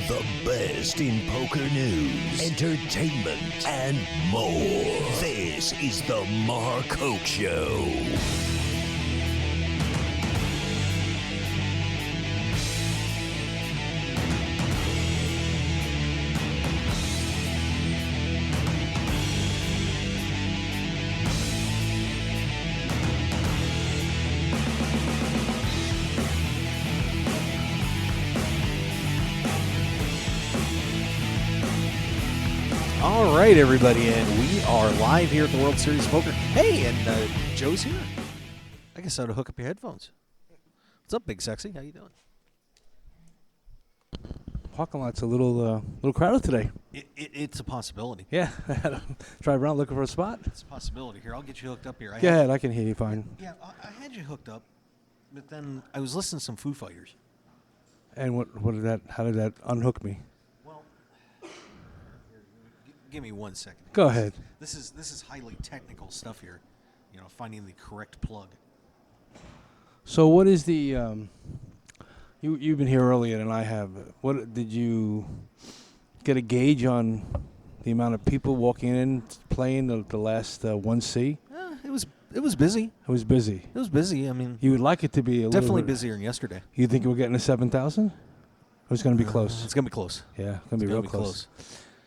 The best in poker news, entertainment, and more. This is the Mark Hoke Show. All right, everybody, and we are live here at the World Series of Poker. Hey, and Joe's here. I guess I ought to hook up your headphones. What's up, Big Sexy? How you doing? Parking lot's a little crowded today. It's a possibility. Yeah, drive around looking for a spot. It's a possibility. Here, I'll get you hooked up here. Go ahead, I can hear you fine. Yeah, I had you hooked up, but then I was listening to some Foo Fighters. And what did that? How did that unhook me? Well, give me 1 second. Go ahead. This is highly technical stuff here. You know, finding the correct plug. So what is the? You've been here earlier than I have. What did you get a gauge on the amount of people walking in playing the last 1C? It was busy. It was busy. It was busy. I mean, You would like it to be a definitely little bit, busier than yesterday. You think we're getting to 7,000? Or it's going to be close? It's gonna be close. Yeah, it's going to be It's real gonna be close.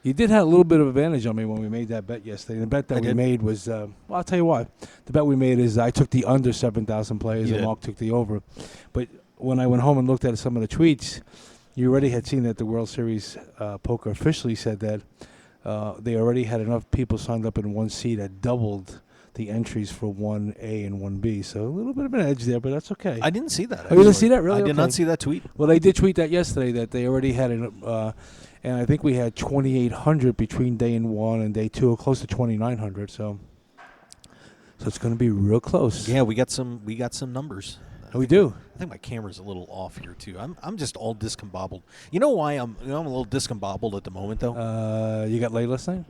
You did have a little bit of advantage on me when we made that bet yesterday. The bet that I we did. made was, well, I'll tell you why. The bet we made is I took the under 7,000 players You and did. Mark took the over. But when I went home and looked at some of the tweets, you already had seen that the World Series Poker officially said that they already had enough people signed up in 1C that doubled the entries for 1A and 1B. So a little bit of an edge there, but that's okay. I didn't see that. Oh, you didn't actually. see that? Really? I did Okay. not see that tweet. Well, they did tweet that yesterday that they already had and I think we had 2,800 between day 1 and day 2, close to 2,900. So it's going to be real close. Yeah, we got some numbers. We do. I think my camera's a little off here too. I'm just all discombobbled. You know why I'm a little discombobbled at the moment though? You got laid last night?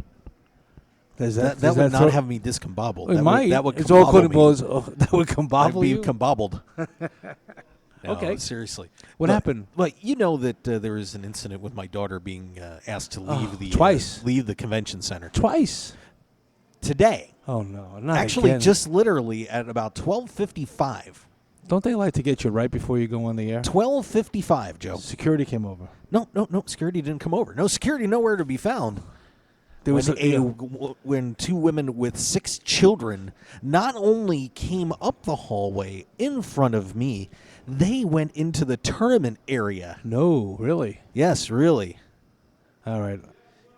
Does that does would not throw- have me discombobbled. It That might. Would, that would it's all combobble good me. balls. That would I'd combobble be you. combobbled. No, Okay. seriously. What happened? Well, you know that there was an incident with my daughter being asked to leave twice. leave the convention center Twice. today. Oh no! Not Actually, again. just literally at about 12:55. Don't they like to get you right before you go on the air? 12:55, Joe. Security came over. No. Security didn't come over. No security, nowhere to be found. There was When two women with 6 children not only came up the hallway in front of me, they went into the tournament area. No, really. Yes, really. All right.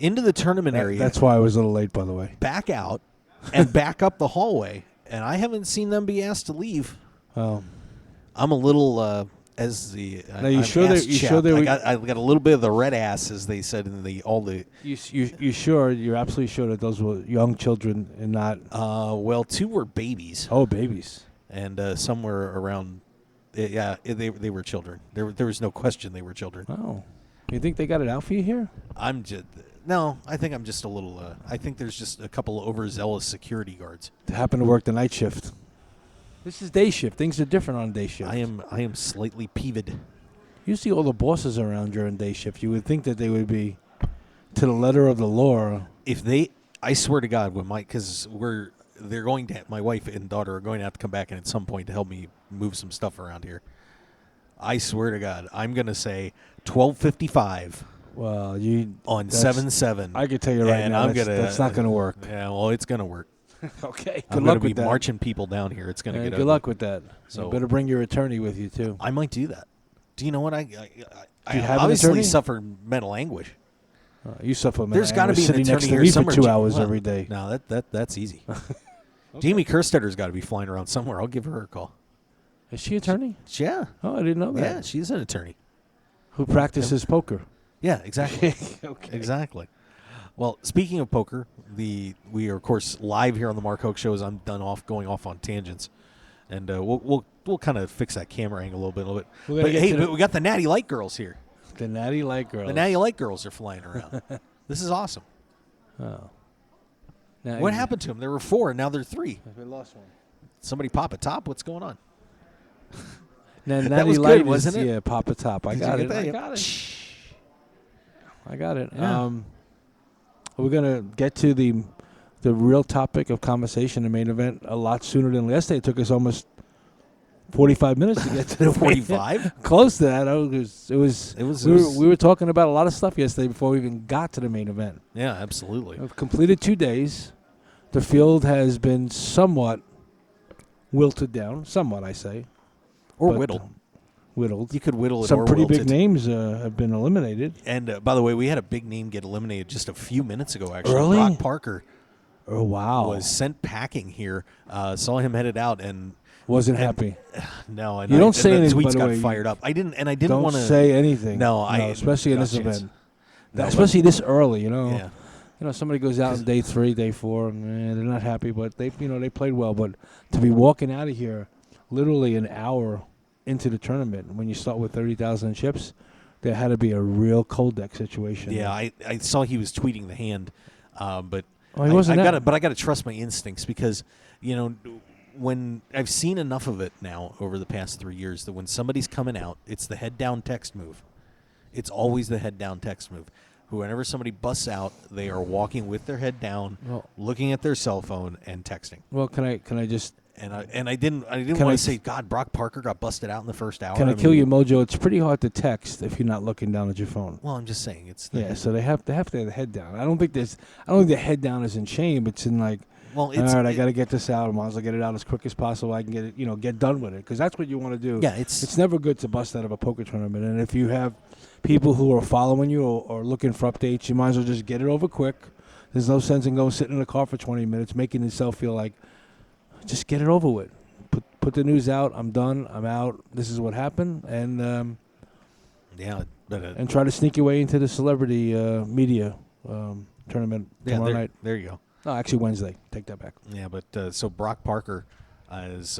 Into the tournament area. That's why I was a little late, by the way. Back out and back up the hallway. And I haven't seen them be asked to leave. Oh. I'm a little as the Now, you I'm sure they- ass you chapped. sure they I were- got a little bit of the red ass, as they said in the You sure? You're absolutely sure that those were young children and not well, 2 were babies. babies. And somewhere around, they were children. There was no question they were children. Oh, you think they got it out for you here? I think I'm just a little. I think there's just a couple of overzealous security guards. They happen to work the night shift. This is day shift. Things are different on day shift. I am slightly peeved. You see all the bosses around during day shift. You would think that they would be to the letter of the law. I swear to God, they're going to. My wife and daughter are going to have to come back in at some point to help me move some stuff around here. I swear to God, I'm going to say 12:55. Well, on 7/7. I can tell you right and now, that's not going to work. Yeah, well, it's going to work. Okay, I'm good going luck to be with that. marching people down here. It's going to get Good ugly. luck with that. So- You better bring your attorney with you too. I might do that. Do you know what I Do you have an obviously attorney? suffer mental anguish. You suffer. There's got to be an sitting attorney next to here me for somewhere. 2 hours Well, every day. No, that's easy. Jamie Kerstetter's got to be flying around somewhere. I'll give her a call. Is she attorney? Yeah. Oh, I didn't know that. Yeah, she's an attorney. Who practices poker? Yeah, exactly. Okay. Exactly. Well, speaking of poker, we are of course live here on the Mark Hoke Show as I'm going off on tangents, and we'll kind of fix that camera angle a little bit. We're gonna But get hey, to the- we got the Natty Light Girls here. The Natty Light Girls. The Natty Light Girls are flying around. This is awesome. Oh. Now What happened to them? There were 4, and now they're 3. We lost one. Somebody pop a top. What's going on? Now, That Natty was Light good, wasn't is, it? Yeah, Papa Top. I Did you got get it. that? I Yeah. got it. I got it. Yeah. We're gonna get to the real topic of conversation, the main event, a lot sooner than yesterday. It took us almost 45 minutes to get to the 45? Close to that. It was. We were talking about a lot of stuff yesterday before we even got to the main event. Yeah, absolutely. We've completed 2 days. The field has been somewhat wilted down. Somewhat, I say. Or but, whittled. Whittled. You could whittle it Some or pretty wilt big it. names have been eliminated. And by the way, we had a big name get eliminated just a few minutes ago, actually. Really? Brock Parker Oh, wow. was sent packing here. Saw him headed out and Wasn't happy. no. And You don't say the anything, by tweets the got way. fired up. I didn't Don't want to say anything. No, especially in not this a chance. event. No, Especially this early, Yeah. Somebody goes out in day 3, day 4, and they're not happy, but they played well. But to be walking out of here literally an hour into the tournament, when you start with 30,000 chips, there had to be a real cold deck situation. Yeah, I saw he was tweeting the hand, but Well, he wasn't I got to trust my instincts because when I've seen enough of it now over the past 3 years that when somebody's coming out, it's the head down text move. It's always the head down text move. Whenever somebody busts out, they are walking with their head down, looking at their cell phone and texting. Well, can I just And I didn't want to say, God, Brock Parker got busted out in the first hour. Can I kill you, Mojo? It's pretty hard to text if you're not looking down at your phone. Well, I'm just saying it's so they have to have the head down. I don't think the head down is in shame. It's in like, all right, I got to get this out. I might as well get it out as quick as possible. I can get it, get done with it because that's what you want to do. Yeah, it's never good to bust out of a poker tournament. And if you have people who are following you or looking for updates, you might as well just get it over quick. There's no sense in going sitting in the car for 20 minutes, making yourself feel like, just get it over with. Put the news out. I'm done. I'm out. This is what happened, and and try to sneak your way into the celebrity media tournament tomorrow night. There you go. No, actually Wednesday. Take that back. Yeah, but so Brock Parker has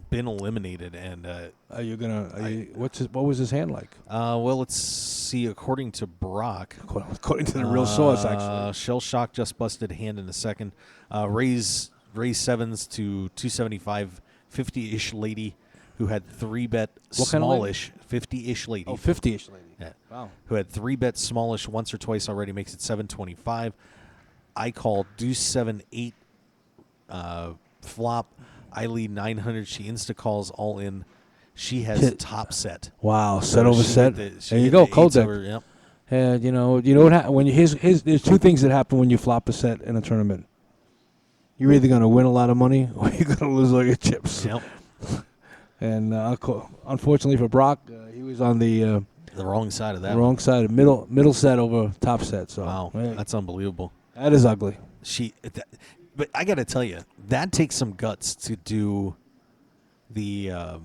been eliminated, and Are you gonna? What was his hand like? well, let's see. According to Brock, According to the real source, actually. Shell Shock just busted hand in the second. Raise sevens to 275, 50-ish lady who had 3-bet smallish, 50-ish lady. Oh, 50-ish lady. Yeah. Wow. Who had 3-bet smallish once or twice already, makes it 725. I call deuce 7-8 flop. I lead 900. She insta calls all in. She has top set. Wow, So set over she set. hit There you go, cold deck. Yep. And you know what happens when there's two things that happen when you flop a set in a tournament. You're either going to win a lot of money or you're going to lose all your chips. Yep. And unfortunately for Brock, he was on the wrong side of that. wrong side of middle set over top set. So Wow, that's unbelievable. That is ugly. But I got to tell you, that takes some guts to do. The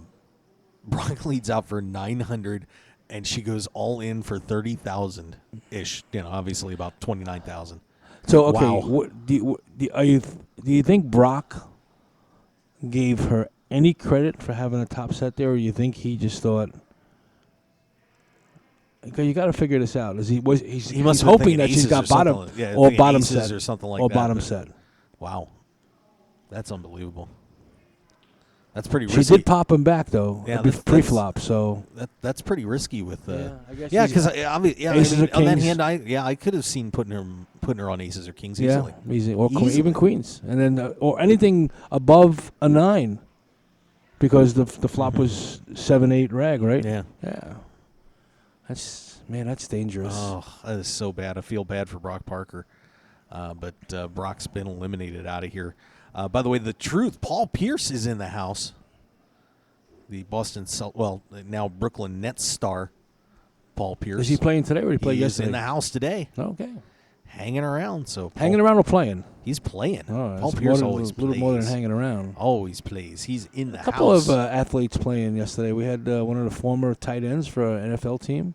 Brock leads out for 900, and she goes all in for 30,000 ish. Obviously about 29,000. So okay, Wow. do you think Brock gave her any credit for having a top set there, or you think he just thought? Okay, you got to figure this out. He's hoping that she's got bottom or bottom set or something like or that. bottom set. Wow, that's unbelievable. That's pretty She risky. did pop him back though, pre-flop. So that's pretty risky with. I guess because aces or on that kings. hand, I could have seen putting her on aces or kings easily. Yeah, easy or Easily. even queens, and then or anything above a 9, because the flop was 7-8 rag, right? Yeah. That's dangerous. Oh, that is so bad. I feel bad for Brock Parker. But Brock's been eliminated out of here. By the way, the truth, Paul Pierce is in the house. The now Brooklyn Nets star, Paul Pierce. Is he playing today or did he play yesterday? He's in the house today. Okay. Hanging around. Hanging around or playing? He's playing. Oh, Paul Pierce always plays. A little more than hanging around. Always plays. He's in the house. A couple of athletes playing yesterday. We had one of the former tight ends for an NFL team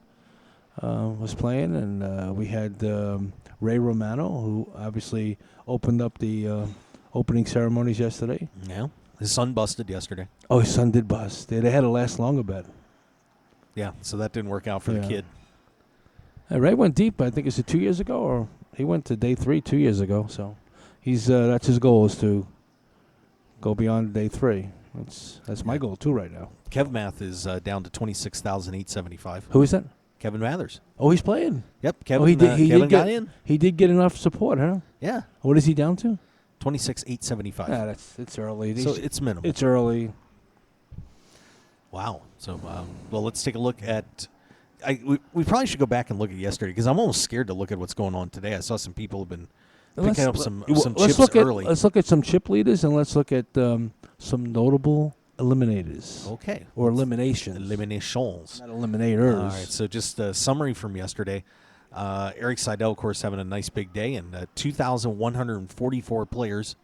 was playing, and we had Ray Romano, who obviously opened up the opening ceremonies yesterday. Yeah. His son busted yesterday. Oh, his son did bust. They had a last longer bet. Yeah, so that didn't work out for the kid. Ray went deep, I think it's 2 years ago, or he went to day 3 2 years ago. So he's that's his goal, is to go beyond day 3. That's my goal too right now. Kev Math is down to 26,875. Who is that? Kevin Mathers. Oh, he's playing. Yep, Kevin. Oh, he did. Kevin got in. He did get enough support, huh? Yeah, What is he down to? 26,875. Yeah, it's early. So it's minimal. It's early. Wow. So, well, let's take a look at. We probably should go back and look at yesterday because I'm almost scared to look at what's going on today. I saw some people have been picking up some chips early. Let's look at some chip leaders and let's look at some notable eliminators. Okay. Or eliminations. Eliminations. Not eliminators. All right. So just a summary from yesterday. Eric Seidel, of course, having a nice big day, and 2,144 players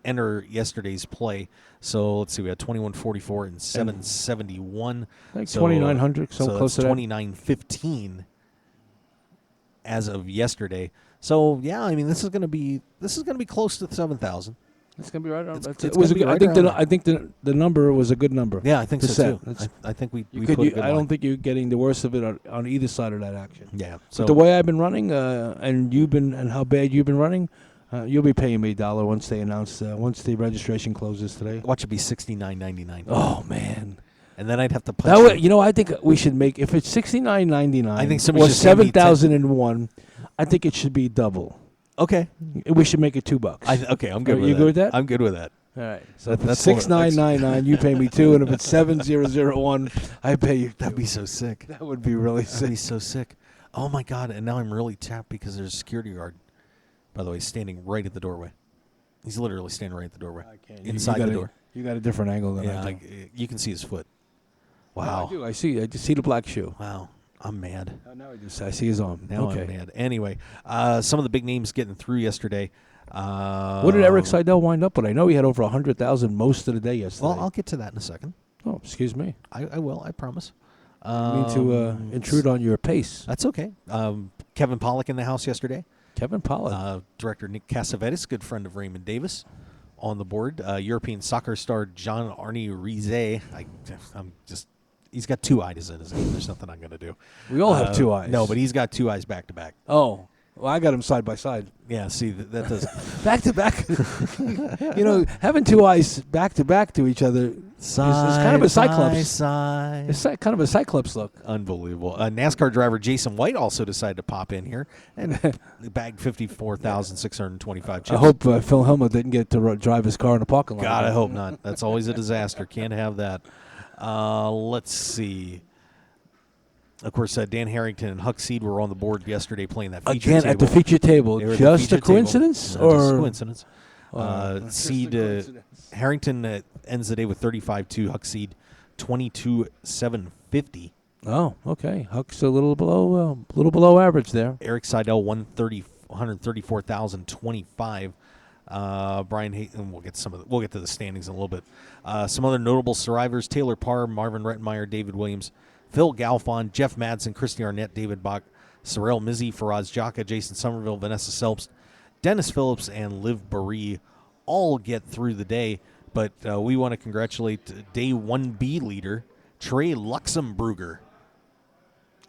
enter yesterday's play. So let's see, we had 2144 and 771. Like 2,900, so close to that. 2,915 as of yesterday. So yeah, I mean this is going to be close to 7,000. It's going to be right around. I think the number was a good number. Yeah, I think so too. I think we put a good I line. don't think you're getting the worst of it on either side of that action. Yeah. So but the way I've been running, and how bad you've been running, you'll be paying me $1 once they announce once the registration closes today. Watch it be $69.99. Oh man. And then I'd have to punch. I think we should make if it's $69.99. I think somebody or should send me 7,001. I think it should be double. Okay. We should make it $2. Okay, I'm good with that. You good with that? I'm good with that. All right. So if it's 6,999, you pay me $2, and if it's 7,001, I pay you $2. That'd be so sick. That would be really sick. That'd be so sick. Oh my God! And now I'm really tapped because there's a security guard. By the way, standing right at the doorway. He's literally standing right at the doorway. Inside the door. You got a different angle than I do. You can see his foot. Wow. No, I do. I just see the black shoe. Wow. I'm mad. Oh, now I see his arm. Now I'm mad. Anyway, some of the big names getting through yesterday. What did Eric Seidel wind up with? I know he had over 100,000 most of the day yesterday. Well, I'll get to that in a second. Oh, excuse me. I will. I promise. I mean to intrude on your pace. That's okay. Kevin Pollak in the house yesterday. Kevin Pollak. Director Nick Cassavetes, good friend of Raymond Davis, on the board. European soccer star John Arne Rize. He's got 2 eyes in his name. There's nothing I'm going to do. We all have 2 eyes. No, but he's got 2 eyes back to back. Oh. Well, I got them side by side. Yeah, see, that does. Back to back. Having 2 eyes back to back to each other is kind of a Cyclops. Side. It's kind of a Cyclops look. Unbelievable. NASCAR driver Jason White also decided to pop in here and bagged 54,625 chips. I hope Phil Hellmuth didn't get to drive his car in the parking lot. God, I hope not. That's always a disaster. Can't have that. Let's see. Of course, Dan Harrington and Huck Seed were on the board yesterday playing that feature table. Again, at the feature table. Just a coincidence? Just a coincidence. Harrington ends the day with 35-2. Huck Seed 22,750. Oh, okay. Huck's a little below average there. Eric Seidel 134,025. Brian Hayton, we'll get to the standings in a little bit. Some other notable survivors: Taylor Parr, Marvin Rettenmeyer, David Williams, Phil Galfond, Jeff Madsen, Christy Arnett, David Bach, Sorrel Mizzi, Faraz Jaka, Jason Somerville, Vanessa Selps, Dennis Phillips, and Liv Baree all get through the day. But we want to congratulate Day 1B leader, Trey Luxembrugger.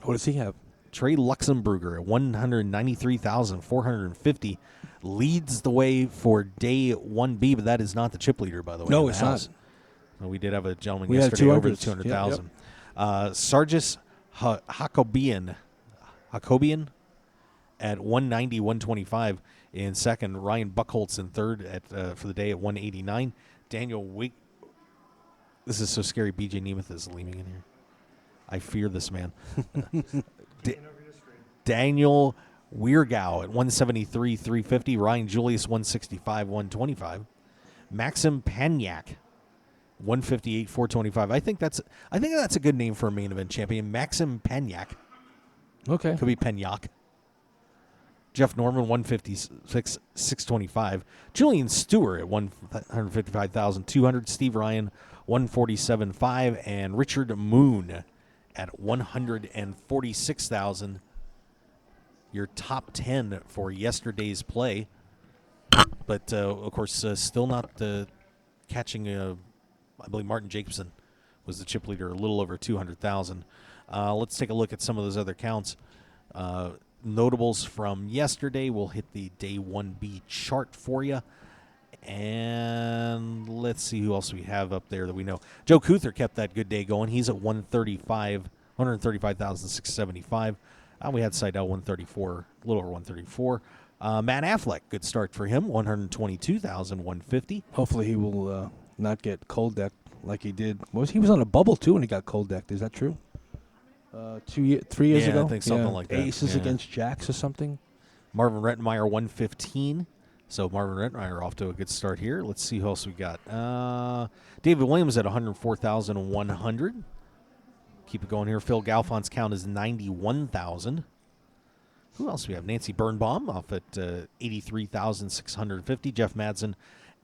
What does he have? Trey Luxembrugger at 193,450 leads the way for Day 1B, but that is not the chip leader, by the way. No, it's not. We did have a gentleman yesterday over the 200,000. Yep. Sargis Hakobian at 190, 125 in second. Ryan Buchholz in third for the day at 189. Daniel Wig. This is so scary. BJ Nemeth is leaning in here. I fear this man. Daniel Weirgau at 173, 350. Ryan Julius 165, 125. Maxim Panyak 158, 425. I think that's a good name for a main event champion. Maxim Panyak. Okay. Could be Penyak. Jeff Norman 156, 625. Julian Stewart at 155,200. Steve Ryan 147.5, and Richard Moon at 146,000. Your top 10 for yesterday's play, but of course still not catching. I believe Martin Jacobson was the chip leader, a little over 200,000. Let's take a look at some of those other counts. Notables from yesterday. We'll hit the Day 1B chart for you. And let's see who else we have up there that we know. Joe Kuether kept that good day going. He's at 135, 135,675. We had Seidel 134, a little over 134. Matt Affleck, good start for him, 122,150. Hopefully he will not get cold decked like he did. He was on a bubble too when he got cold decked. Is that true? 3 years ago. I think something like that. Aces against jacks or something. Marvin Rettenmeyer 115. So Marvin Rettenmeyer off to a good start here. Let's see who else we got. David Williams at 104,100. Keep it going here. Phil Galfon's count is 91,000. Who else do we have? Nancy Birnbaum off at 83,650. Jeff Madsen,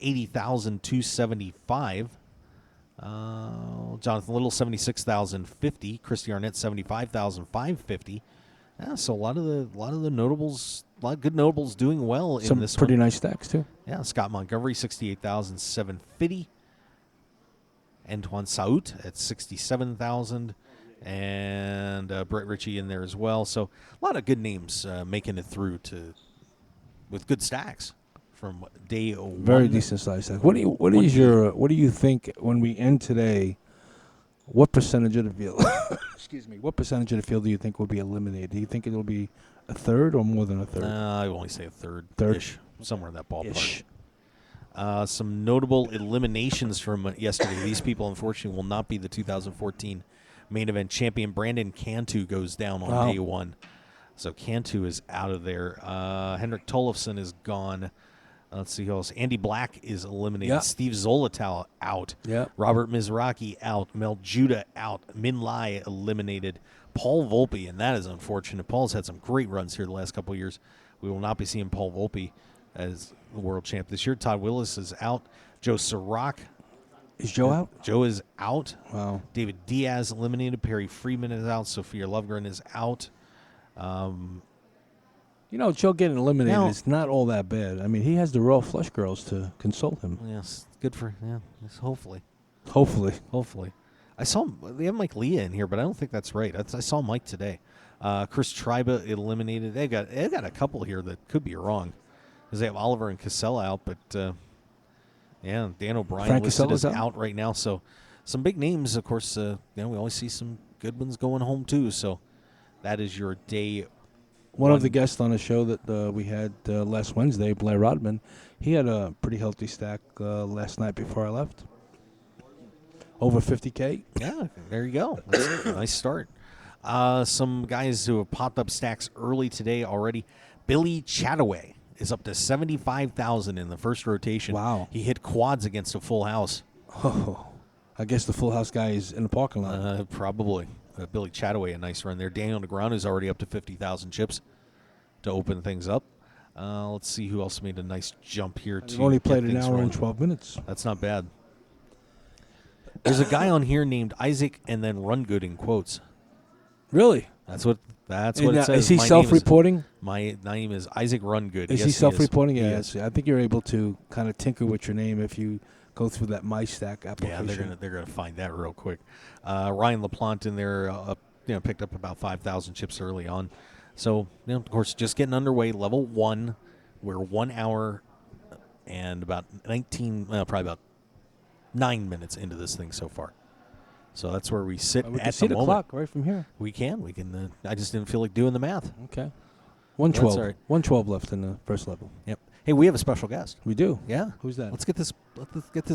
80,275. Jonathan Little, 76,050. Christy Arnett, 75,550. Yeah, so a lot of the notables, a lot of good notables doing well in this. Some pretty nice stacks too. Yeah, Scott Montgomery, 68,750. Antoine Saout at 67,000. And Brett Ritchie in there as well. So a lot of good names making it through with good stacks from day one. Very decent size stack. What do you think when we end today? What percentage of the field? Excuse me. What percentage of the field do you think will be eliminated? Do you think it'll be a third or more than a third? I would only say a third. Third-ish. Somewhere in that ballpark. Ish. Some notable eliminations from yesterday. These people, unfortunately, will not be the 2014 main event champion. Brandon Cantu goes down on day one. So Cantu is out of there. Henrik Tollefson is gone. Let's see who else. Andy Black is eliminated. Yeah. Steve Zolotow out. Yeah. Robert Mizraki out. Mel Judah out. Min Lai eliminated. Paul Volpe, and that is unfortunate. Paul's had some great runs here the last couple of years. We will not be seeing Paul Volpe as the world champ this year. Todd Willis is out. Joe Sirach. Is Joe out? Joe is out. Wow. David Diaz eliminated. Perry Freeman is out. Sophia Lovegren is out. Joe getting eliminated Now- is not all that bad. I mean, he has the Royal Flush girls to console him. Yes, good for yes, hopefully. Hopefully. I saw they have Mike Leah in here, but I don't think that's right. I saw Mike today. Chris Triba eliminated. They got a couple here that could be wrong because they have Oliver and Casella out, but Dan O'Brien Frank listed as Casella's out? out right now. So some big names, of course. We always see some good ones going home too. So that is your day. One of the guests on the show that we had last Wednesday, Blair Rodman, he had a pretty healthy stack last night before I left. Over 50K. Yeah, there you go. That's a nice start. Some guys who have popped up stacks early today already. Billy Chataway is up to 75,000 in the first rotation. Wow. He hit quads against a full house. Oh, I guess the Full House guy is in the parking lot. Probably. Billy Chataway, a nice run there. Daniel Negreanu is already up to 50,000 chips to open things up. Let's see who else made a nice jump here. He only played an hour and 12 minutes. That's not bad. There's a guy on here named Isaac and then Run Good in quotes. Really? That's what it says. Is he My name self-reporting? My name is Isaac Run Good. Is Yes, he self-reporting? He Yeah, is. I think you're able to kind of tinker with your name if you go through that MyStack Yeah, application. they're gonna find that real quick. Ryan LaPlante in there, picked up about 5,000 chips early on. So, of course, just getting underway. Level 1, we're 1 hour and about 19, probably about 9 minutes into this thing so far. So that's where we sit We can at see the the moment. clock right from here. We can. I just didn't feel like doing the math. Okay. 112. all right. 112 left in the first level. Yep. Hey, we have a special guest. We do. Yeah. Who's that? Let's get this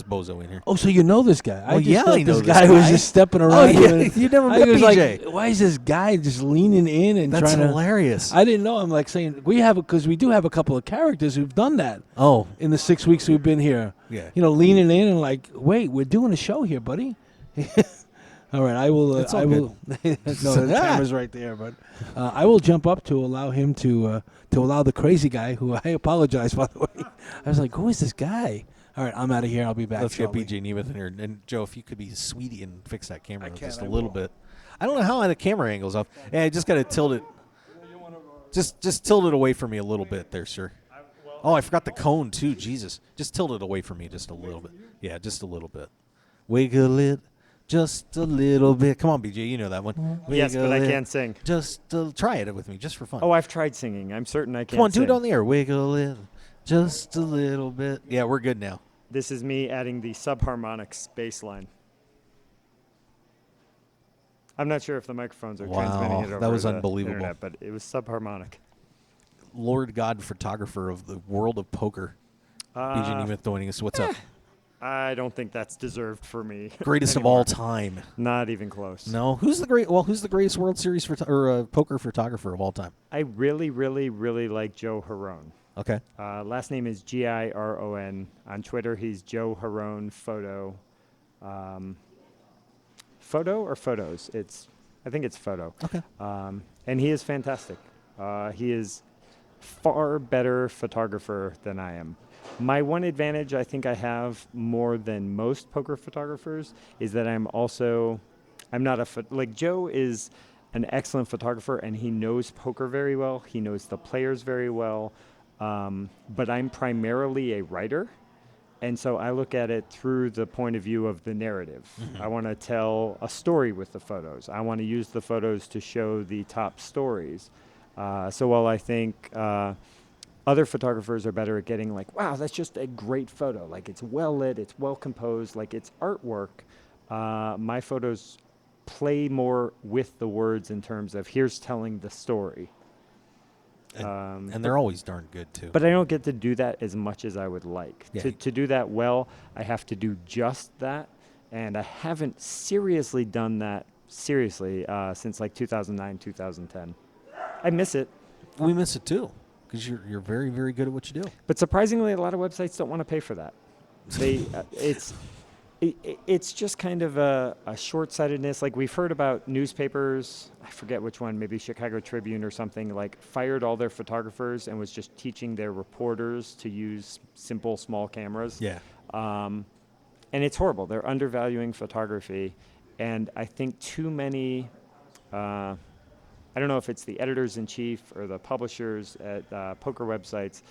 bozo in here. Oh, so you know this guy? Well, yeah, thought I know this this guy was guy. just stepping Oh, around. yeah, doing- you never I met was BJ. like, why is this guy just leaning in and That's trying hilarious. I didn't know. I'm like saying because we do have a couple of characters who've done that Oh, in the 6 weeks we've been here. yeah. Leaning in and like, wait, we're doing a show here, buddy. All right, I will. It's all I will. no, the camera's right there, but I will jump up to allow him to allow the crazy guy, who I apologize by the way. I was like, who is this guy? All right, I'm out of here. I'll be back. Let's shortly. get BJ Nemeth in here. And Joe, if you could be sweetie and fix that camera I can, just a I little will. bit. I don't know how the camera angle's off. Yeah, I just got to tilt it. Just tilt it away from me a little bit there, sir. Oh, I forgot the cone too. Jesus, just tilt it away from me just a little bit. Yeah, just a little bit. Wiggle it just a little bit. Come on, BJ, you know that one. Yes, but Wiggle I it. can't sing. Just try it with me, just for fun. Oh, I've tried singing. I'm certain I can't Come on, do sing. it on the air. Wiggle it just a little bit. Yeah, we're good now. This is me adding the subharmonics bass line. I'm not sure if the microphones are Wow, transmitting it that over was the unbelievable. internet, but it was subharmonic. Lord God photographer of the world of poker. BJ Nemeth joining us. What's up? I don't think that's deserved for me. Greatest of anymore. all time. Not even close. No, who's the greatest World Series poker photographer of all time? I really, really, really like Joe Harone. Okay. Last name is Giron. On Twitter, he's Joe Harone Photo. Photo or photos? I think it's photo. Okay. And he is fantastic. He is far better photographer than I am. My one advantage I think I have more than most poker photographers is that I'm not like Joe is an excellent photographer and he knows poker very well. He knows the players very well. But I'm primarily a writer. And so I look at it through the point of view of the narrative. Mm-hmm. I want to tell a story with the photos. I want to use the photos to show the top stories. So while I think other photographers are better at getting like, wow, that's just a great photo. Like it's well lit, it's well composed, like it's artwork. My photos play more with the words in terms of here's telling the story. And they're always darn good, too. But I don't get to do that as much as I would like. Yeah. To do that well, I have to do just that. And I haven't seriously done that since like 2009, 2010. I miss it. We miss it, too, because you're very, very good at what you do. But surprisingly, a lot of websites don't want to pay for that. It's just kind of a short-sightedness. Like we've heard about newspapers, I forget which one, maybe Chicago Tribune or something, like fired all their photographers and was just teaching their reporters to use simple, small cameras. Yeah. And it's horrible. They're undervaluing photography. And I think too many, I don't know if it's the editors-in-chief or the publishers at poker websites,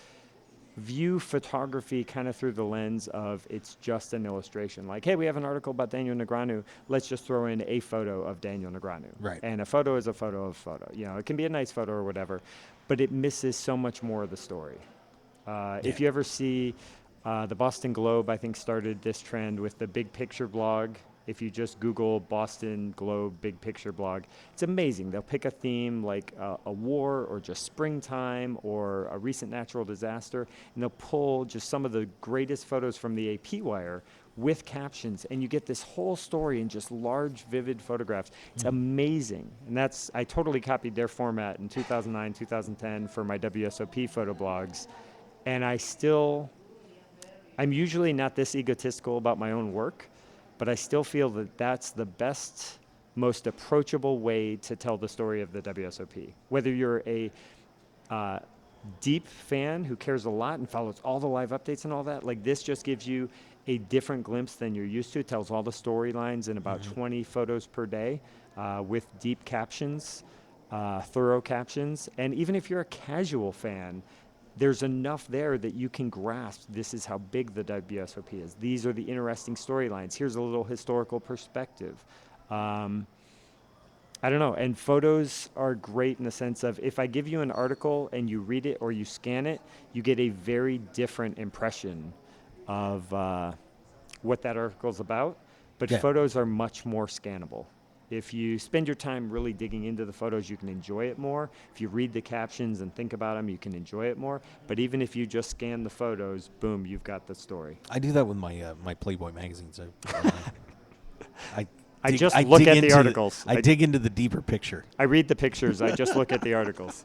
view photography kind of through the lens of it's just an illustration. Like, hey, we have an article about Daniel Negreanu. Let's just throw in a photo of Daniel Negreanu. Right. And a photo is a photo of a photo. You know, it can be a nice photo or whatever, but it misses so much more of the story. If you ever see the Boston Globe, I think, started this trend with the big picture blog. If you just Google Boston Globe big picture blog, it's amazing. They'll pick a theme like a war or just springtime or a recent natural disaster, and they'll pull just some of the greatest photos from the AP wire with captions, and you get this whole story in just large, vivid photographs. It's amazing. And I totally copied their format in 2009, 2010 for my WSOP photo blogs. And I'm usually not this egotistical about my own work, but I still feel that that's the best, most approachable way to tell the story of the WSOP. Whether you're a deep fan who cares a lot and follows all the live updates and all that, like this just gives you a different glimpse than you're used to. It tells all the storylines in about 20 photos per day with deep captions, thorough captions. And even if you're a casual fan, there's enough there that you can grasp this is how big the WSOP is. These are the interesting storylines. Here's a little historical perspective. I don't know. And photos are great in the sense of if I give you an article and you read it or you scan it, you get a very different impression of what that article's about. But photos are much more scannable. If you spend your time really digging into the photos, you can enjoy it more. If you read the captions and think about them, you can enjoy it more. But even if you just scan the photos, boom, you've got the story. I do that with my my Playboy magazines. I just look at the articles. I dig into the deeper picture. I read the pictures. I just look at the articles.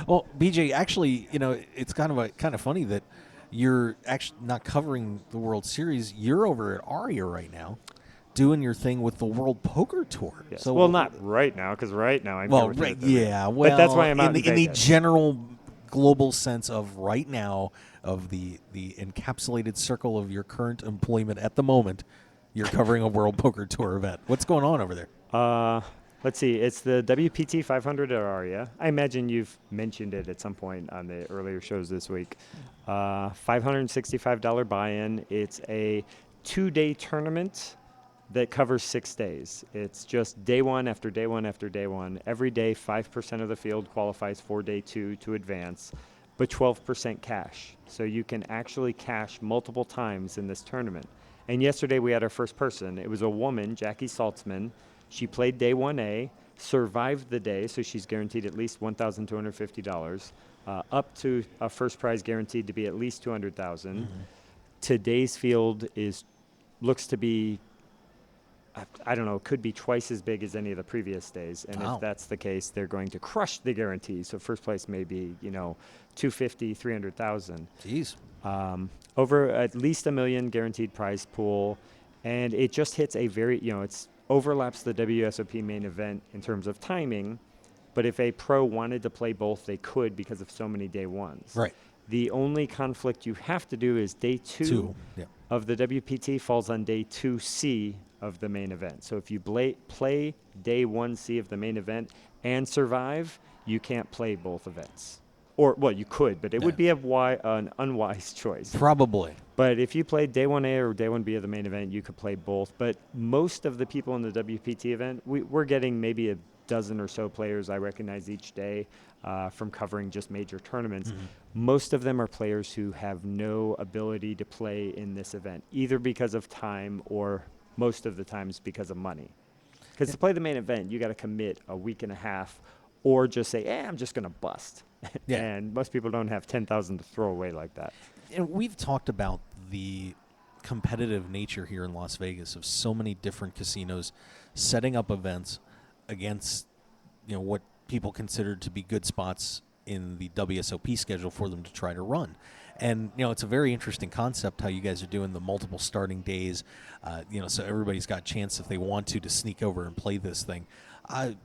Well, BJ, actually, you know, it's kind of funny that you're actually not covering the World Series. You're over at Aria right now, doing your thing with the World Poker Tour. Yes. So, well, not right now, because right now I'm here with right, you. yeah. Well, but that's why I'm out in the Vegas. general global sense of right now of the encapsulated circle of your current employment at the moment. You're covering a World Poker Tour event. What's going on over there? Let's see. It's the WPT 500 at Aria. I imagine you've mentioned it at some point on the earlier shows this week. $565 buy-in. It's a 2-day tournament that covers 6 days. It's just day one after day one after day one. Every day, 5% of the field qualifies for day 2 to advance, but 12% cash. So you can actually cash multiple times in this tournament. And yesterday we had our first person. It was a woman, Jackie Saltzman. She played day 1A, survived the day, so she's guaranteed at least $1,250, up to a first prize guaranteed to be at least $200,000. Today's field looks to be, I don't know, could be twice as big as any of the previous days. And Wow. if that's the case, they're going to crush the guarantee. So first place may be, $250,000, $300,000. Jeez. Over at least $1 million guaranteed prize pool. And it just hits a very, it's overlaps the WSOP main event in terms of timing. But if a pro wanted to play both, they could because of so many day ones. Right. The only conflict you have to do is day two Yeah. of the WPT falls on day 2C of the main event. So if you play day 1C of the main event and survive, you can't play both events. Or, well, you could, but it would be an unwise choice. Probably. But if you played day 1A or day 1B of the main event, you could play both. But most of the people in the WPT event, we're getting maybe a dozen or so players I recognize each day from covering just major tournaments. Most of them are players who have no ability to play in this event, either because of time or most of the times because of money. Because to play the main event, you got to commit a week and a half or just say, I'm just going to bust. Yeah. And most people don't have 10,000 to throw away like that. And we've talked about the competitive nature here in Las Vegas of so many different casinos setting up events against, what people consider to be good spots in the WSOP schedule for them to try to run. And, it's a very interesting concept how you guys are doing the multiple starting days, so everybody's got a chance if they want to sneak over and play this thing. But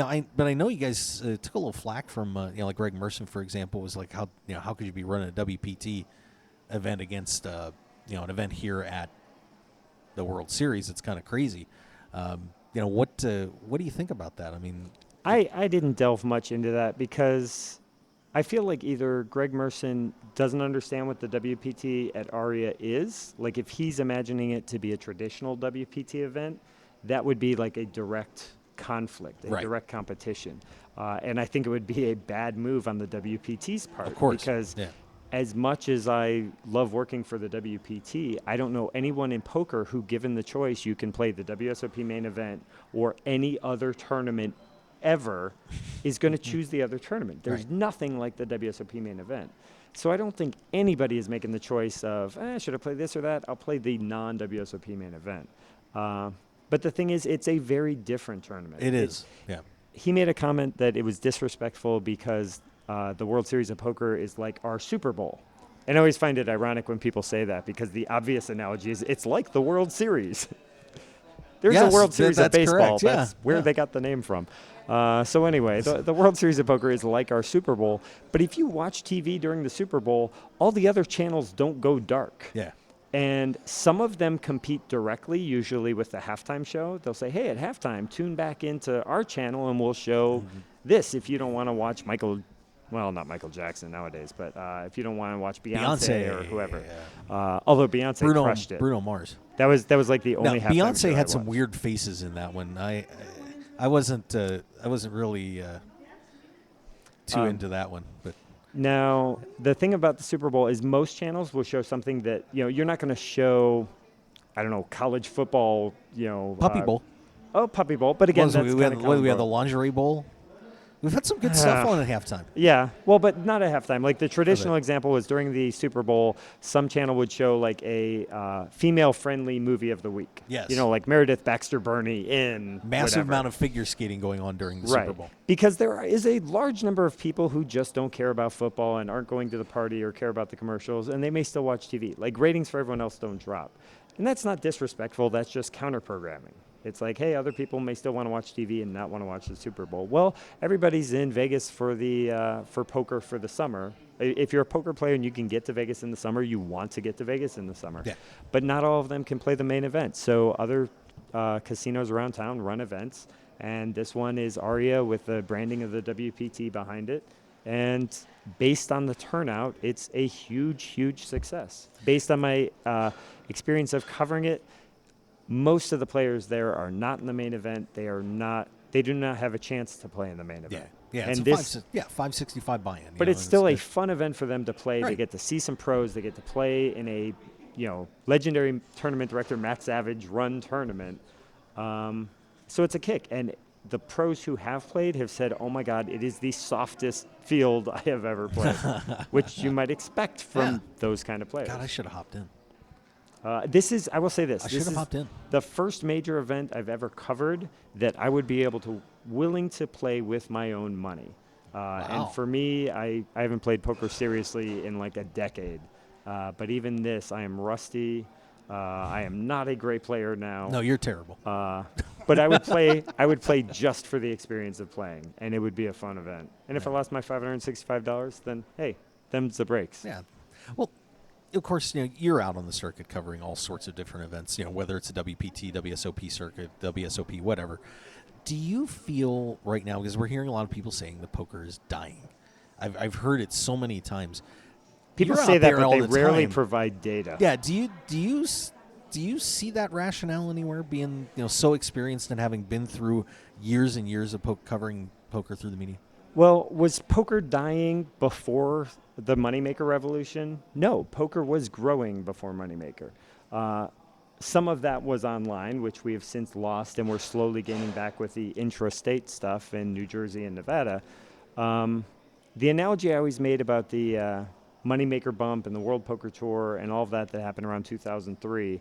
I know you guys took a little flack from, like Greg Merson, for example, was like, how could you be running a WPT event against, an event here at the World Series? It's kind of crazy. What do you think about that? I mean, I didn't delve much into that because I feel like either Greg Merson doesn't understand what the WPT at ARIA is. Like if he's imagining it to be a traditional WPT event, that would be like a direct conflict, a direct competition. And I think it would be a bad move on the WPT's part. Of course. Because as much as I love working for the WPT, I don't know anyone in poker who, given the choice, you can play the WSOP main event or any other tournament ever, is going to choose the other tournament. There's nothing like the WSOP main event. So I don't think anybody is making the choice of, should I play this or that? I'll play the non-WSOP main event. But the thing is, it's a very different tournament. It is, yeah. He made a comment that it was disrespectful because the World Series of Poker is like our Super Bowl. And I always find it ironic when people say that because the obvious analogy is it's like the World Series. There's a World Series of baseball. Correct. That's where they got the name from. So anyway, the World Series of Poker is like our Super Bowl. But if you watch TV during the Super Bowl, all the other channels don't go dark. Yeah. And some of them compete directly, usually with the halftime show. They'll say, hey, at halftime, tune back into our channel and we'll show this if you don't want to watch not Michael Jackson nowadays, but if you don't want to watch Beyonce or whoever. Although Beyonce crushed it. Bruno Mars. That was like the only halftime Beyonce show had I some watched. weird faces in that one. I wasn't really too into that one, but Now, the thing about the Super Bowl is most channels will show something that, you're not going to show, I don't know, college football, Puppy Bowl. Oh, Puppy Bowl. But again, that's we kind of had the lingerie bowl. We've had some good stuff on at halftime. Yeah, well, but not at halftime. Like the traditional example was during the Super Bowl, some channel would show like a female-friendly movie of the week. Yes. Like Meredith Baxter Burney in Massive whatever. amount of figure skating going on during the Super Bowl. Because there is a large number of people who just don't care about football and aren't going to the party or care about the commercials, and they may still watch TV. Like ratings for everyone else don't drop. And that's not disrespectful, that's just counter-programming. It's like, hey, other people may still want to watch TV and not want to watch the Super Bowl. Well, everybody's in Vegas for poker for the summer. If you're a poker player and you can get to Vegas in the summer, you want to get to Vegas in the summer. Yeah. But not all of them can play the main event. So other casinos around town run events, and this one is Aria with the branding of the WPT behind it. And based on the turnout, it's a huge, huge success. Based on my experience of covering it, most of the players there are not in the main event. They do not have a chance to play in the main event. Yeah. And it's a $565 buy-in. But it's still a fun event for them to play. Right. They get to see some pros. They get to play in a legendary tournament director Matt Savage run tournament. So it's a kick. And the pros who have played have said, oh my God, it is the softest field I have ever played, which you might expect from those kind of players. God, I should have hopped in. I will say this. I This should have is hopped in. the first major event I've ever covered that I would be willing to play with my own money. And for me, I haven't played poker seriously in like a decade. But even this, I am rusty. I am not a great player now. No, you're terrible. But I would play just for the experience of playing, and it would be a fun event. And if I lost my $565, then hey, them's the breaks. Yeah. Well, of course, you're out on the circuit covering all sorts of different events, whether it's a WPT, WSOP circuit, WSOP, whatever. Do you feel right now, because we're hearing a lot of people saying that poker is dying. I've heard it so many times. People You're say out that, there but all they the rarely time. provide data. Yeah. Do you see that rationale anywhere? Being so experienced and having been through years and years of covering poker through the media. Well, was poker dying before the moneymaker revolution? No, poker was growing before moneymaker. Some of that was online, which we have since lost, and we're slowly gaining back with the intra-state stuff in New Jersey and Nevada. The analogy I always made about the moneymaker bump and the World Poker Tour and all of that happened around 2003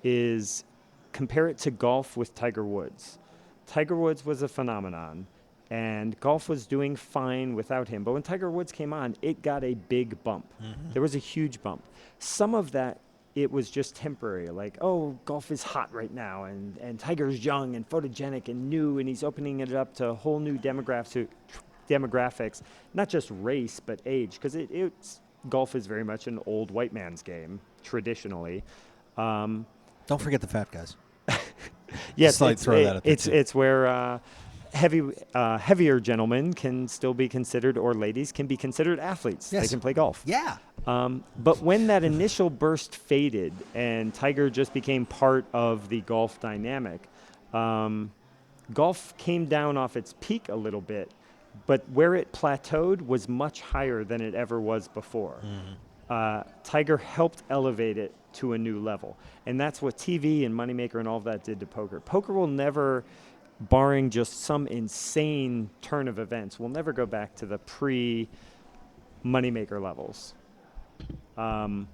is compare it to golf with Tiger Woods. Tiger Woods was a phenomenon, and golf was doing fine without him. But when Tiger Woods came on, it got a big bump. Mm-hmm. There was a huge bump. Some of that, it was just temporary, like, oh, golf is hot right now, and Tiger's young and photogenic and new, and he's opening it up to whole new demographics, not just race, but age, because golf is very much an old white man's game, traditionally. Don't forget the fat guys. Yes, it's where heavier gentlemen can still be considered, or ladies can be considered athletes. Yes. They can play golf. Yeah. But when that initial burst faded and Tiger just became part of the golf dynamic, golf came down off its peak a little bit, but where it plateaued was much higher than it ever was before. Mm-hmm. Tiger helped elevate it to a new level. And that's what TV and Moneymaker and all of that did to poker. Poker will never, barring just some insane turn of events, will never go back to the pre-Moneymaker levels. And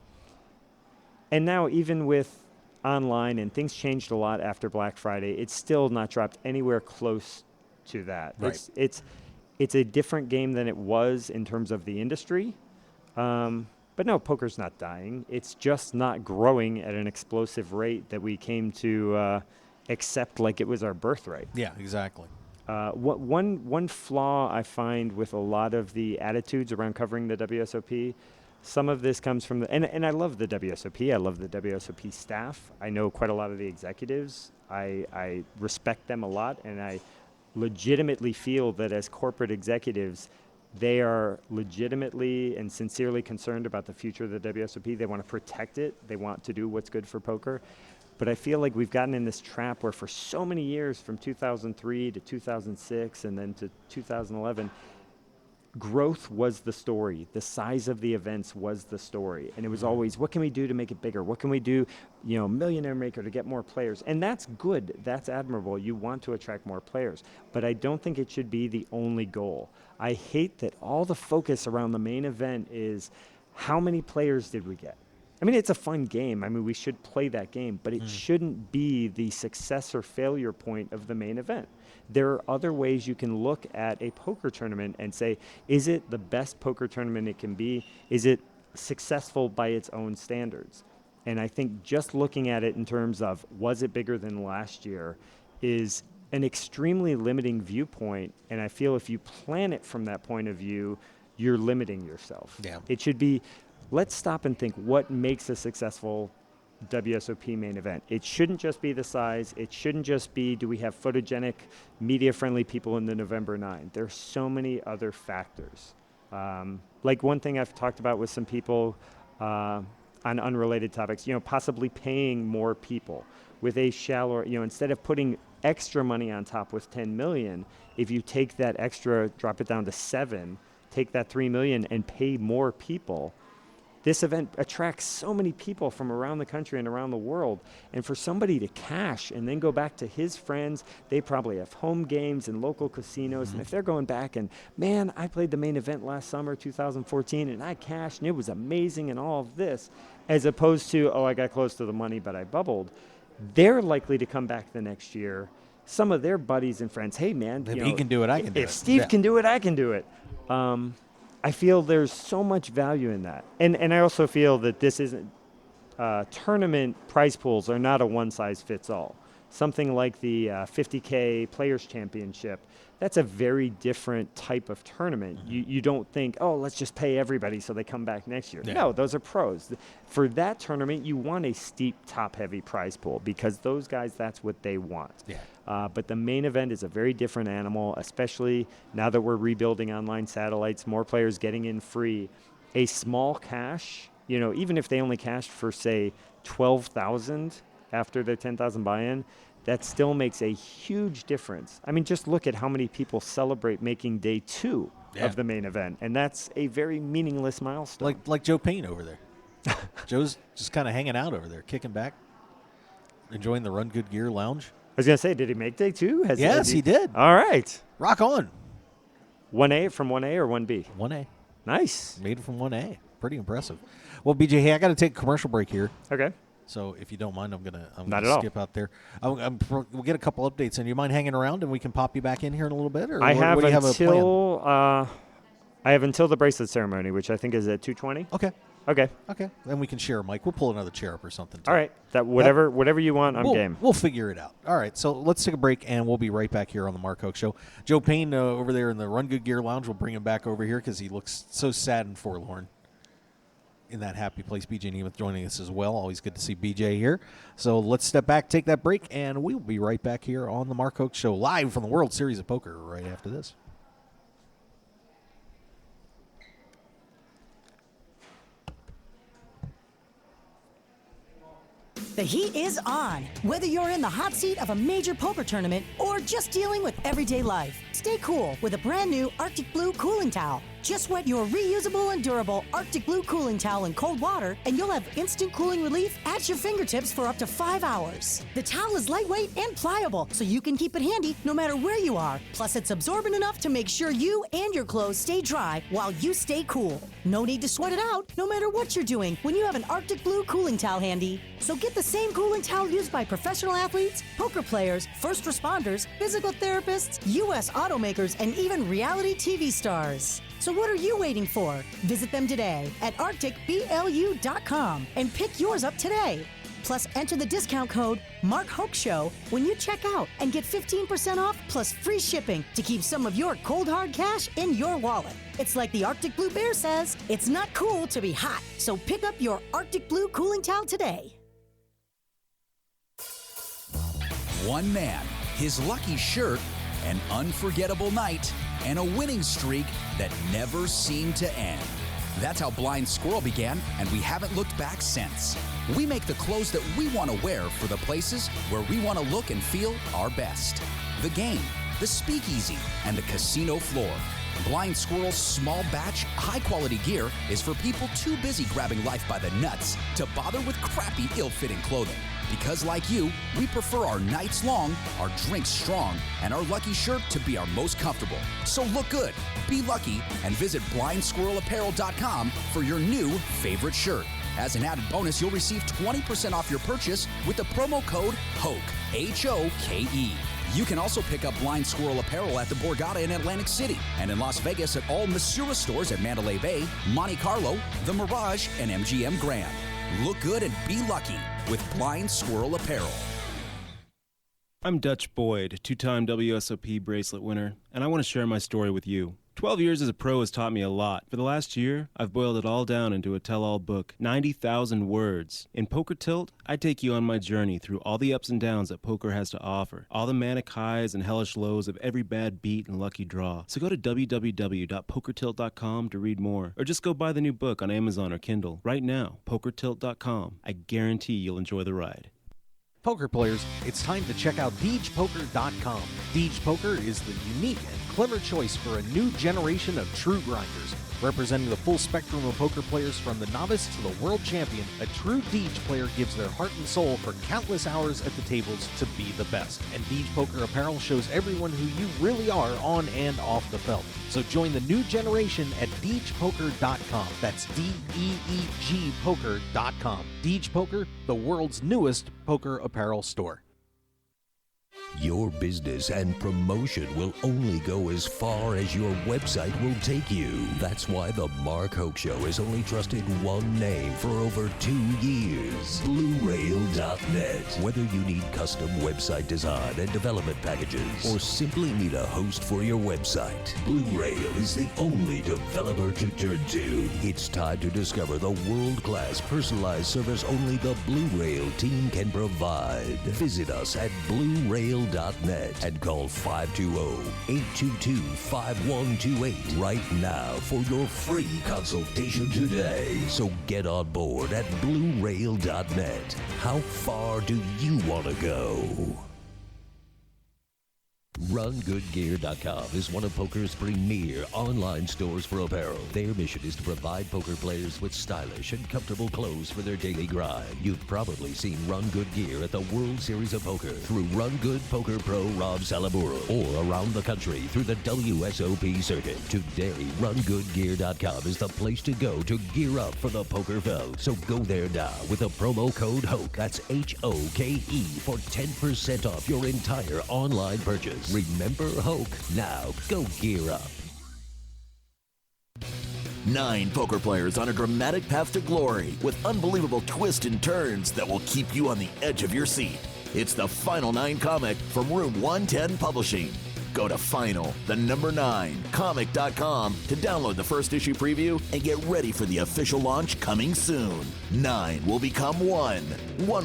now even with online, and things changed a lot after Black Friday, it's still not dropped anywhere close to that. Right. It's a different game than it was in terms of the industry. But no, poker's not dying. It's just not growing at an explosive rate that we came to accept like it was our birthright. Yeah, exactly. One flaw I find with a lot of the attitudes around covering the WSOP, some of this comes from and I love the WSOP. I love the WSOP staff. I know quite a lot of the executives. I respect them a lot, and I legitimately feel that as corporate executives, they are legitimately and sincerely concerned about the future of the WSOP. They want to protect it. They want to do what's good for poker. But I feel like we've gotten in this trap where for so many years, from 2003 to 2006 and then to 2011, growth was the story. The size of the events was the story. And it was always, what can we do to make it bigger? What can we do, Millionaire Maker to get more players? And that's good. That's admirable. You want to attract more players. But I don't think it should be the only goal. I hate that all the focus around the main event is how many players did we get? I mean, it's a fun game. I mean, we should play that game, but it shouldn't be the success or failure point of the main event. There are other ways you can look at a poker tournament and say, is it the best poker tournament it can be? Is it successful by its own standards? And I think just looking at it in terms of, was it bigger than last year, is an extremely limiting viewpoint. And I feel if you plan it from that point of view, you're limiting yourself. Yeah. It should be, let's stop and think, what makes a successful WSOP main event? It shouldn't just be the size. It shouldn't just be, do we have photogenic, media-friendly people in the November 9? There's so many other factors. Like one thing I've talked about with some people on unrelated topics, possibly paying more people with a shallower, instead of putting extra money on top with 10 million, if you take that extra, drop it down to 7, take that 3 million and pay more people, This event attracts so many people from around the country and around the world. And for somebody to cash and then go back to his friends, they probably have home games in local casinos. And if they're going back and, man, I played the main event last summer, 2014, and I cashed, and it was amazing and all of this, as opposed to, oh, I got close to the money, but I bubbled, they're likely to come back the next year. Some of their buddies and friends, hey, man. If he can do it, I can do it. If Steve can do it, I can do it. I feel there's so much value in that. And I also feel that this isn't, tournament prize pools are not a one-size-fits-all. Something like the 50K Players Championship, that's a very different type of tournament. You don't think, oh, let's just pay everybody so they come back next year. Yeah. No, those are pros. For that tournament, you want a steep, top-heavy prize pool because those guys, that's what they want. Yeah. But the main event is a very different animal, especially now that we're rebuilding online satellites, more players getting in free. A small cash, even if they only cashed for, say, 12,000 after their 10,000 buy-in, that still makes a huge difference. I mean, just look at how many people celebrate making day 2 of the main event, and that's a very meaningless milestone. Like Joe Payne over there. Joe's just kind of hanging out over there, kicking back, enjoying the Run Good Gear lounge. I was going to say, did he make day 2? Yes, he did. All right. Rock on. 1A from 1A or 1B? 1A. Nice. Made it from 1A. Pretty impressive. Well, BJ, hey, I got to take a commercial break here. Okay. So if you don't mind, I'm gonna Not at all. skip out there. We'll get a couple updates, and you mind hanging around, and we can pop you back in here in a little bit? Or I what have do you have a plan? until the bracelet ceremony, which I think is at 2:20. Okay. Okay. Then we can share a mic. We'll pull another chair up or something. Too. All right. Whatever you want, I'm game. We'll figure it out. All right. So let's take a break, and we'll be right back here on the Mark Hoke Show. Joe Payne over there in the Run Good Gear Lounge. We'll bring him back over here because he looks so sad and forlorn in that happy place. BJ Nemeth joining us as well. Always good to see BJ here. So let's step back, take that break, and we'll be right back here on the Mark Hoke Show, live from the World Series of Poker right after this. The heat is on. Whether you're in the hot seat of a major poker tournament or just dealing with everyday life, stay cool with a brand new Arctic Blue cooling towel. Just wet your reusable and durable Arctic Blue cooling towel in cold water, and you'll have instant cooling relief at your fingertips for up to 5 hours. The towel is lightweight and pliable, so you can keep it handy no matter where you are. Plus, it's absorbent enough to make sure you and your clothes stay dry while you stay cool. No need to sweat it out, no matter what you're doing, when you have an Arctic Blue cooling towel handy. So get the same cooling towel used by professional athletes, poker players, first responders, physical therapists, U.S. automakers, and even reality TV stars. So what are you waiting for? Visit them today at arcticblu.com and pick yours up today. Plus, enter the discount code MarkHokeShow when you check out and get 15% off plus free shipping to keep some of your cold hard cash in your wallet. It's like the Arctic Blue Bear says, it's not cool to be hot. So pick up your Arctic Blue cooling towel today. One man, his lucky shirt, an unforgettable night, and a winning streak that never seemed to end. That's how Blind Squirrel began, and we haven't looked back since. We make the clothes that we want to wear for the places where we want to look and feel our best. The game, the speakeasy, and the casino floor. Blind Squirrel's small batch, high-quality gear is for people too busy grabbing life by the nuts to bother with crappy, ill-fitting clothing. Because like you, we prefer our nights long, our drinks strong, and our lucky shirt to be our most comfortable. So look good, be lucky, and visit blindsquirrelapparel.com for your new favorite shirt. As an added bonus, you'll receive 20% off your purchase with the promo code HOKE, H-O-K-E. You can also pick up Blind Squirrel apparel at the Borgata in Atlantic City and in Las Vegas at all Masura stores at Mandalay Bay, Monte Carlo, The Mirage, and MGM Grand. Look good and be lucky with Blind Squirrel Apparel. I'm Dutch Boyd, two-time WSOP bracelet winner, and I want to share my story with you. 12 years as a pro has taught me a lot. For the last year, I've boiled it all down into a tell-all book, 90,000 words. In Poker Tilt, I take you on my journey through all the ups and downs that poker has to offer, all the manic highs and hellish lows of every bad beat and lucky draw. So go to www.pokertilt.com to read more, or just go buy the new book on Amazon or Kindle right now, pokertilt.com. I guarantee you'll enjoy the ride. Poker players, it's time to check out DeegePoker.com. Deege Poker is the unique and clever choice for a new generation of true grinders. Representing the full spectrum of poker players from the novice to the world champion, a true Deej player gives their heart and soul for countless hours at the tables to be the best. And Deej Poker Apparel shows everyone who you really are on and off the felt. So join the new generation at DeejPoker.com. That's DEEG Poker.com. Deej Poker, the world's newest poker apparel store. Your business and promotion will only go as far as your website will take you. That's why the Mark Hoke Show has only trusted one name for over 2 years, BlueRail.net. Whether you need custom website design and development packages or simply need a host for your website, Blue Rail is the only developer to turn to. It's time to discover the world-class personalized service only the Blue Rail team can provide. Visit us at BlueRail.net and call 520-822-5128 right now for your free consultation today. So get on board at BlueRail.net. How far do you want to go? RunGoodGear.com is one of poker's premier online stores for apparel. Their mission is to provide poker players with stylish and comfortable clothes for their daily grind. You've probably seen Run Good Gear at the World Series of Poker through Run Good Poker Pro Rob Salaburo or around the country through the WSOP circuit. Today, RunGoodGear.com is the place to go to gear up for the poker felt. So go there now with the promo code HOKE, that's HOKE, for 10% off your entire online purchase. Remember Hoke. Now go gear up. 9 poker players on a dramatic path to glory with unbelievable twists and turns that will keep you on the edge of your seat. It's the Final 9 comic from Room 110 Publishing. Go to final9comic.com to download the first issue preview and get ready for the official launch coming soon. 9 will become 1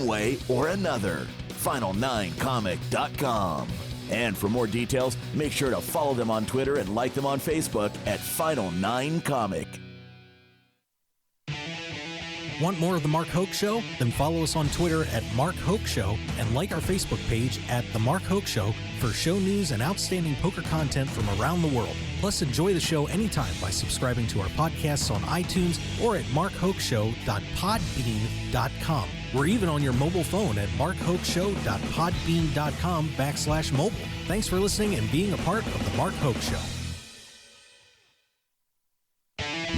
way or another. Final9comic.com. And for more details, make sure to follow them on Twitter and like them on Facebook at Final9Comic. Want more of The Mark Hoke Show? Then follow us on Twitter at Mark Hoke Show and like our Facebook page at The Mark Hoke Show for show news and outstanding poker content from around the world. Plus, enjoy the show anytime by subscribing to our podcasts on iTunes or at markhokeshow.podbean.com. We're even on your mobile phone at markhokeshow.podbean.com/mobile. Thanks for listening and being a part of The Mark Hoke Show.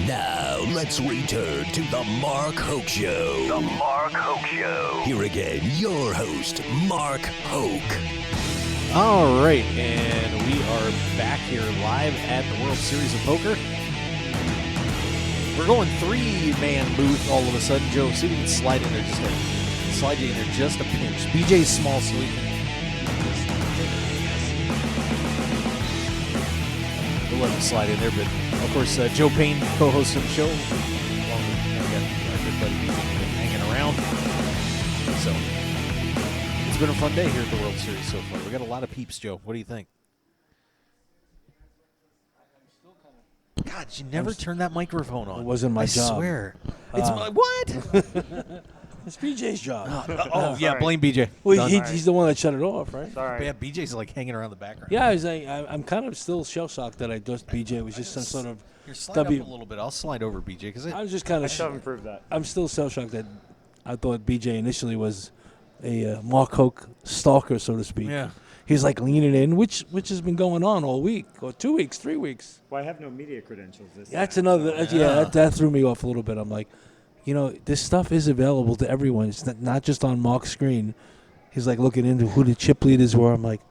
Now, let's return to the Mark Hoke Show. The Mark Hoke Show. Here again, your host, Mark Hoke. All right, and we are back here live at the World Series of Poker. We're going 3-man booth all of a sudden. Joe, see if we can slide in there just a pinch. BJ's small, so we can we'll let him slide in there, but of course, Joe Payne co-hosting the show. Along with our good buddy BJ hanging around. So, it's been a fun day here at the World Series so far. We got a lot of peeps, Joe. What do you think? God, you never turned that microphone on. It wasn't my job. I swear. It's my, what? It's BJ's job. Yeah, blame BJ. Well, he's the one that shut it off, right? Sorry. Yeah, BJ's like hanging around the background. Yeah, I'm kind of still shell-shocked that I just BJ. It was just some sort of Here, slide up a little bit. I'll slide over BJ because I was just kind I of. still haven't proved that. I'm still shell-shocked that I thought BJ initially was a Mark Hoke stalker, so to speak. Yeah. He's like leaning in, which has been going on all week, or 2 weeks, 3 weeks. Well, I have no media credentials this That's time, another. so- That threw me off a little bit. I'm like, this stuff is available to everyone. It's not just on Mark's screen. He's like looking into who the chip leaders were. I'm like,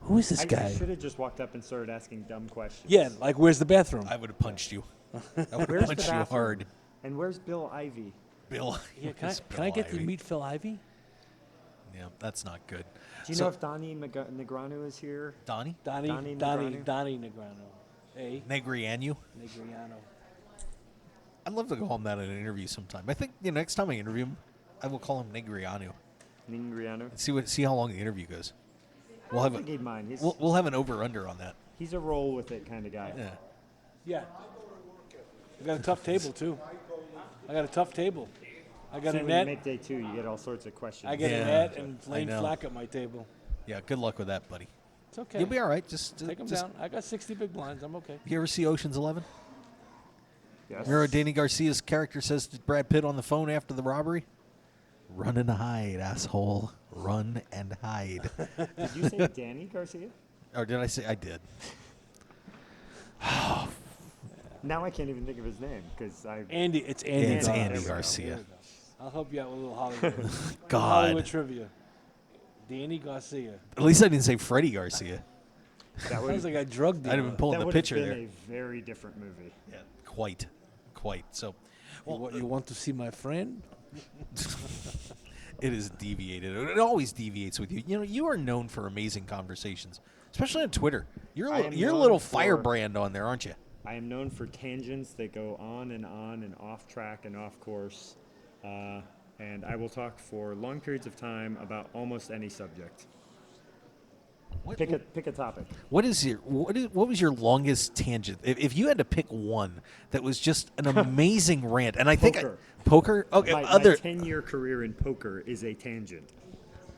who is this I guy? should have just walked up and started asking dumb questions. Yeah, like where's the bathroom? I would have punched you. I would have Where's the punched you bathroom? hard. And where's Bill Ivey? Bill. Yeah, can It's I get Bill to meet Phil Ivey? Yeah, that's not good. Do you know if Donnie Negrano is here? Donnie? Donnie Negrano? Negrano. Hey, Negriano? Negriano. I'd love to call him that in an interview sometime. I think next time I interview him, I will call him Negriano. Negriano? See how long the interview goes. We'll I have think he'd mind. we'll have an over/under on that. He's a roll with it kind of guy. Yeah. Yeah. I got a tough table too. I got a See, when you net. make day 2, you get all sorts of questions. I get Yeah, a net and I Lane know. Flack at my table. Yeah. Good luck with that, buddy. It's okay. You'll be all right. Just Take them just, down. I got 60 big blinds. I'm okay. You ever see Ocean's 11? Yes. Remember what Danny Garcia's character says to Brad Pitt on the phone after the robbery? Run and hide, asshole. Run and hide. Did you say Danny Garcia? Or did I say I did? Now I can't even think of his name because I. Andy, it's Andy. Yeah, it's Garcia. Andy There we go. Garcia. I'll help you out with a little Hollywood. God. Hollywood trivia. Danny Garcia. At least I didn't say Freddie Garcia. That would Sounds like a drug dealer. I'd have been pulling that the would have picture been there. a very different movie. Yeah, quite. So, You want to see my friend? it is deviated. It always deviates with you. You know, you are known for amazing conversations, especially on Twitter. You're I am a known little for- firebrand on there, aren't you? I am known for tangents that go on and off track and off course, and I will talk for long periods of time about almost any subject. Pick a topic. What was your longest tangent? If you had to pick one that was just an amazing rant, and I think poker. Okay, My other 10-year career in poker is a tangent.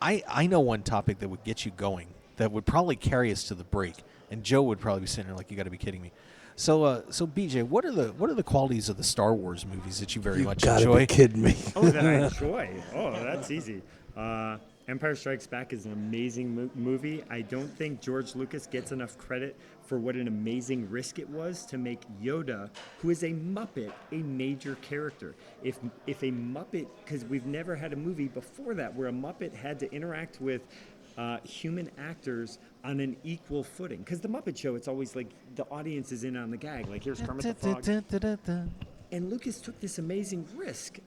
I know one topic that would get you going that would probably carry us to the break, and Joe would probably be sitting there like, "You got to be kidding me." So BJ, what are the qualities of the Star Wars movies that you very much gotta enjoy? be kidding me. Oh, that I enjoy. Oh, that's easy. Empire Strikes Back is an amazing movie. I don't think George Lucas gets enough credit for what an amazing risk it was to make Yoda, who is a Muppet, a major character. If a Muppet, because we've never had a movie before that where a Muppet had to interact with human actors on an equal footing. Because the Muppet Show, it's always like the audience is in on the gag. Like, here's Kermit the Frog. And Lucas took this amazing risk.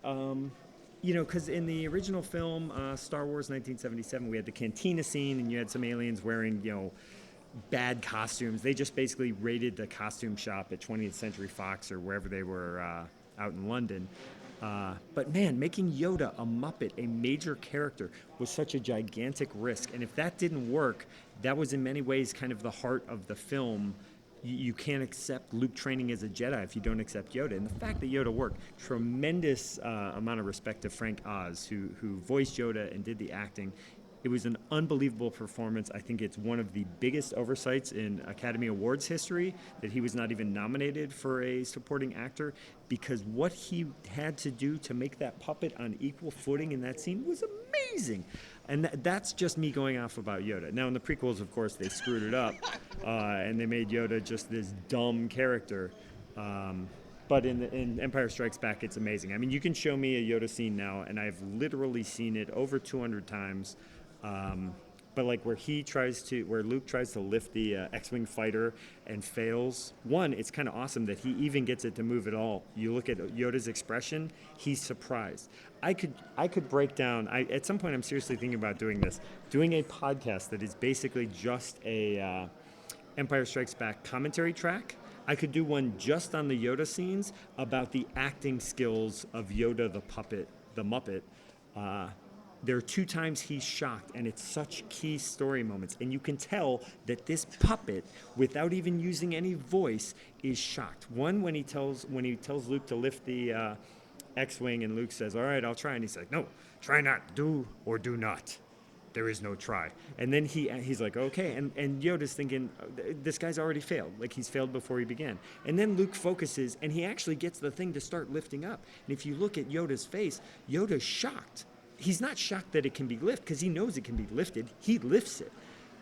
Because in the original film, Star Wars 1977, we had the cantina scene, and you had some aliens wearing, bad costumes. They just basically raided the costume shop at 20th Century Fox or wherever they were out in London. But man, making Yoda a Muppet, a major character, was such a gigantic risk. And if that didn't work, that was in many ways kind of the heart of the film. You can't accept Luke training as a Jedi if you don't accept Yoda. And the fact that Yoda worked, tremendous amount of respect to Frank Oz, who voiced Yoda and did the acting. It was an unbelievable performance. I think it's one of the biggest oversights in Academy Awards history that he was not even nominated for a supporting actor, because what he had to do to make that puppet on equal footing in that scene was amazing. And that's just me going off about Yoda. Now, in the prequels, of course, they screwed it up, and they made Yoda just this dumb character. But in Empire Strikes Back, it's amazing. I mean, you can show me a Yoda scene now, and I've literally seen it over 200 times. But like where Luke tries to lift the X-Wing fighter and fails. One, it's kind of awesome that he even gets it to move at all. You look at Yoda's expression; he's surprised. I could break down. At some point, I'm seriously thinking about doing a podcast that is basically just a Empire Strikes Back commentary track. I could do one just on the Yoda scenes about the acting skills of Yoda the puppet, the Muppet. There are 2 times he's shocked, and it's such key story moments. And you can tell that this puppet, without even using any voice, is shocked. One, when he tells Luke to lift the X-Wing, and Luke says, "All right, I'll try." And he's like, "No, try not. Do or do not. There is no try." And then he's like, "Okay." And Yoda's thinking, this guy's already failed. Like, he's failed before he began. And then Luke focuses, and he actually gets the thing to start lifting up. And if you look at Yoda's face, Yoda's shocked. He's not shocked that it can be lifted, because he knows it can be lifted. He lifts it.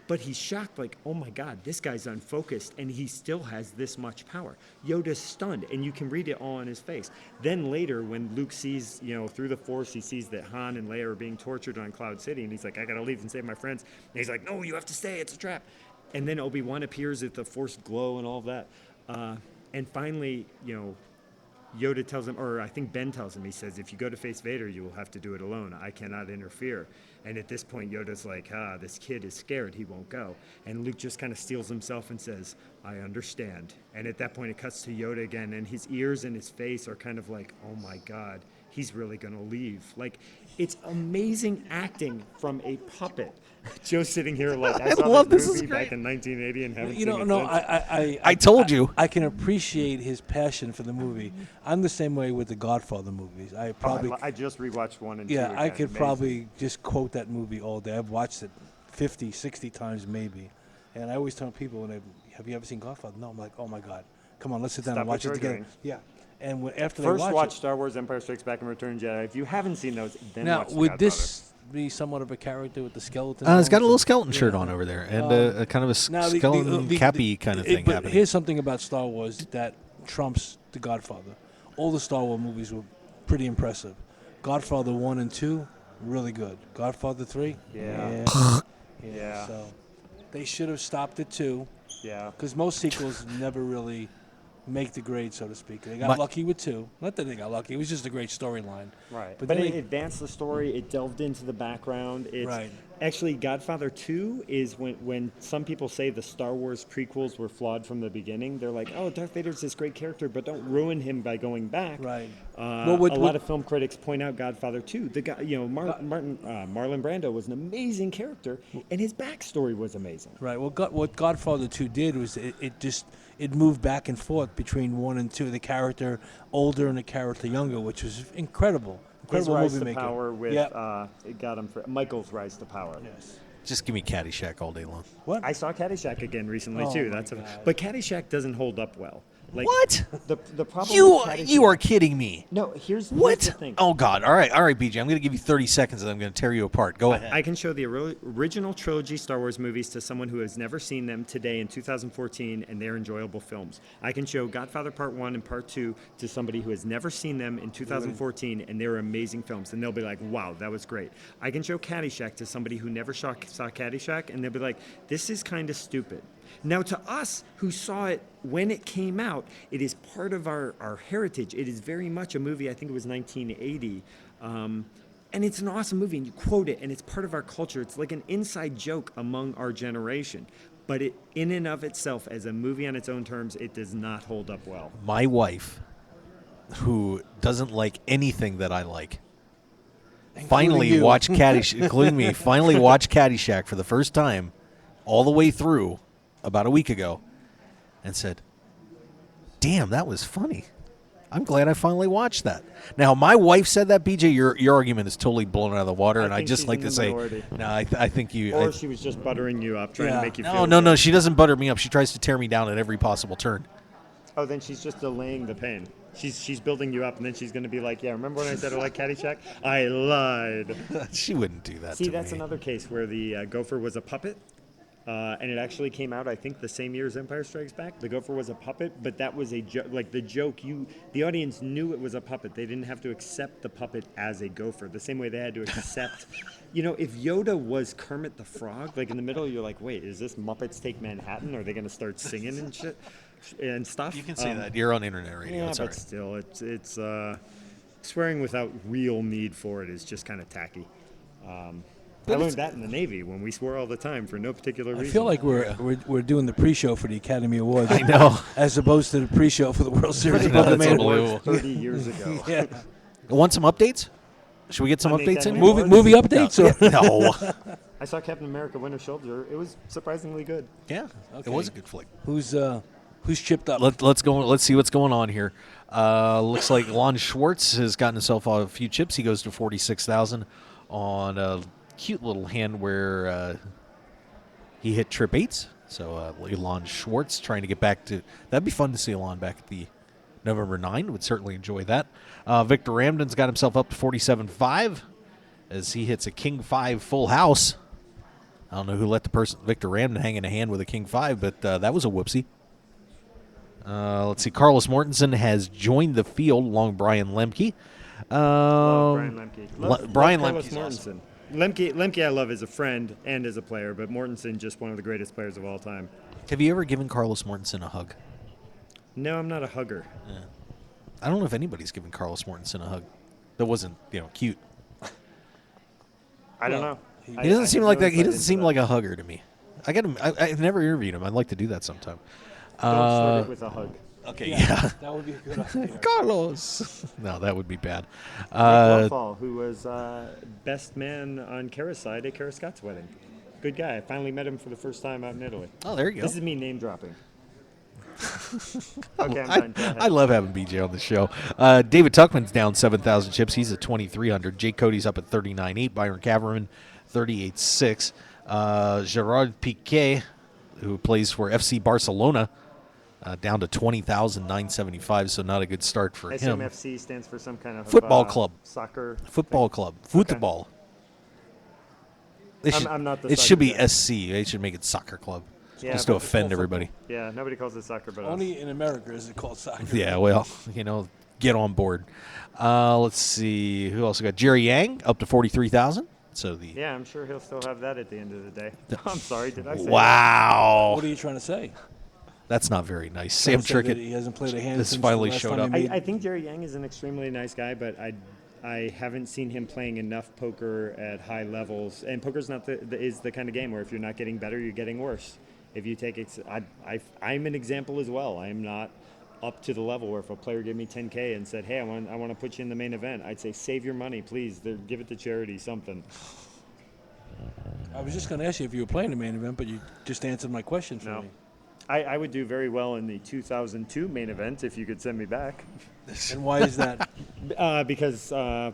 But he's shocked, like, oh my God, this guy's unfocused, and he still has this much power. Yoda's stunned, and you can read it all on his face. Then later, when Luke sees, through the Force, he sees that Han and Leia are being tortured on Cloud City, and he's like, "I gotta leave and save my friends." And he's like, "No, you have to stay, it's a trap." And then Obi-Wan appears at the Force glow and all of that. And finally, Yoda tells him, or I think Ben tells him, he says, "If you go to face Vader, you will have to do it alone. I cannot interfere." And at this point, Yoda's like, this kid is scared. He won't go. And Luke just kind of steels himself and says, "I understand." And at that point, it cuts to Yoda again, and his ears and his face are kind of like, oh my God, he's really going to leave. Like, it's amazing acting from a puppet. Joe's sitting here like, I saw love this this. movie Is great. back in 1980 and haven't You seen know, it no, since. I told you. I can appreciate his passion for the movie. I'm the same way with the Godfather movies. I just rewatched 1 and 2 yeah, I again. could Amazing. probably just quote that movie all day. I've watched it 50, 60 times maybe. And I always tell people, have you ever seen Godfather? No, I'm like, oh my God, come on, let's sit down Stop and watch what it you're together. doing. Yeah. And after First they watch it, Star Wars Empire Strikes Back and Return of the Jedi. If you haven't seen those, then now watch The would Godfather. this be somewhat of a character with the skeleton? It's got a little bones? skeleton shirt Yeah. on over there, and a kind of a Now, skeleton cappy kind of thing but happening. here's something about Star Wars that trumps The Godfather. All the Star Wars movies were pretty impressive. Godfather 1 and 2, really good. Godfather 3, Yeah. Yeah. So they should have stopped at 2, Yeah. because most sequels never really make the grade, so to speak. They got My- lucky with 2. Not that they got lucky. It was just a great storyline. Right. But But then it they- advanced the story. It delved into the background. It's Right. Actually, Godfather 2 is when some people say the Star Wars prequels were flawed from the beginning. They're like, oh, Darth Vader's this great character, but don't ruin him by going back. Right. A lot of film critics point out Godfather 2. The guy, Marlon Brando was an amazing character, and his backstory was amazing. Right. Well, what Godfather 2 did was it moved back and forth between 1 and 2, the character older and the character younger, which was incredible. His Incredible rise movie to making. power with Yep. it got him for Michael's rise to power. Yes. Just give me Caddyshack all day long. What? I saw Caddyshack again recently Oh too. my That's God. but Caddyshack doesn't hold up well. Like, What? The problem You with Caddyshack, you are kidding me. No, here's What? the thing. Oh God! All right, BJ. I'm going to give you 30 seconds, and I'm going to tear you apart. Go ahead. I can show the original trilogy Star Wars movies to someone who has never seen them today in 2014, and they're enjoyable films. I can show Godfather Part 1 and Part 2 to somebody who has never seen them in 2014, and they're amazing films, and they'll be like, wow, that was great. I can show Caddyshack to somebody who never saw Caddyshack, and they'll be like, this is kind of stupid. Now, to us who saw it when it came out, it is part of our heritage. It is very much a movie, I think it was 1980. And it's an awesome movie, and you quote it, and it's part of our culture. It's like an inside joke among our generation. But it, in and of itself, as a movie on its own terms, it does not hold up well. My wife, who doesn't like anything that I like, finally you. watched Caddyshack, including me, finally watched Caddyshack for the first time, all the way through, about a week ago, and said, "Damn, that was funny. I'm glad I finally watched that." Now, my wife said that, BJ. Your argument is totally blown out of the water, and I think just she's like in to the say, minority. no, I think you. Or she was just buttering you up, trying to make you feel No. good. She doesn't butter me up. She tries to tear me down at every possible turn. Oh, then she's just delaying the pain. She's building you up, and then she's going to be like, yeah, remember when I said I like Caddyshack? I lied. She wouldn't do that See, to that's me. another case where the gopher was a puppet, and it actually came out, I think, the same year as Empire Strikes Back. The gopher was a puppet, but that was a joke. Like, the joke, the audience knew it was a puppet. They didn't have to accept the puppet as a gopher, the same way they had to accept, if Yoda was Kermit the Frog, like in the middle, you're like, wait, is this Muppets Take Manhattan? Are they going to start singing and shit and stuff? You can say that. You're on internet radio. Yeah, It's all but right. still, it's swearing without real need for it is just kind of tacky. I learned that in the Navy when we swore all the time for no particular reason. I feel like we're doing the pre-show for the Academy Awards. I know. As opposed to the pre-show for the World Series. I of know, Poker that's Man. unbelievable. 30 years ago. Yeah. Want some updates? Should we get some On the updates in? Academy here? Movie updates? Or? No. I saw Captain America: Winter Soldier. It was surprisingly good. Yeah, it was a good flick. Who's chipped up? Let's go. Let's see what's going on here. Looks like Lon Schwartz has gotten himself a few chips. He goes to 46,000 on a cute little hand where he hit trip 8s. So Lon Schwartz trying to get back to. That'd be fun to see Lon back at the November 9. Would certainly enjoy that. Victor Ramden's got himself up to 47.5 as he hits a King 5 full house. I don't know who let Victor Ramden hang in a hand with a King 5, but that was a whoopsie. Let's see. Carlos Mortensen has joined the field along Brian Lemke. Love Brian Lemke. Brian love Lemke's Carlos awesome. Mortensen. Lemke I love as a friend and as a player, but Mortensen just one of the greatest players of all time. Have you ever given Carlos Mortensen a hug? No, I'm not a hugger. I don't know if anybody's given Carlos Mortensen a hug that wasn't, cute. I don't know. He doesn't seem like that. He doesn't seem like a hugger to me. I got him. I've never interviewed him. I'd like to do that sometime. Don't start it with a hug. Okay, yeah. That would be a good idea. Carlos. No, that would be bad. Nick Lawfall, who was best man on Kara's side at Kara Scott's wedding. Good guy. I finally met him for the first time out in Italy. Oh, there you go. This is me name dropping. Okay, I'm done. Go ahead. I love having BJ on the show. David Tuckman's down 7,000 chips. He's at 2,300. Jake Cody's up at 39.8. Byron Caverman, 38.6. Gerard Piqué, who plays for FC Barcelona, down to 20,975. So not a good start for him. SMFC stands for some kind of Football club. Soccer. Football club. Football. I'm not the It soccer should be guy. SC. They should make it soccer club. Yeah, Just to but- offend everybody. Yeah, nobody calls it soccer but us. Only in America is it called soccer. Yeah, well, get on board. Let's see. Who else we got? Jerry Yang up to 43,000. So the Yeah, I'm sure he'll still have that at the end of the day. I'm sorry, did I say that? wow. What are you trying to say? That's not very nice. Trying Sam to say that Trickett. he hasn't played a hand This since finally the last showed time up. he made- I think Jerry Yang is an extremely nice guy, but I haven't seen him playing enough poker at high levels. And poker's not is the kind of game where if you're not getting better, you're getting worse. If you take it, I'm an example as well. I'm not up to the level where if a player gave me 10K and said, "Hey, I want to put you in the main event," I'd say, "Save your money, please. Give it to charity, something." I was just going to ask you if you were playing the main event, but you just answered my question for No. me. I would do very well in the 2002 main event if you could send me back. And why is that? Because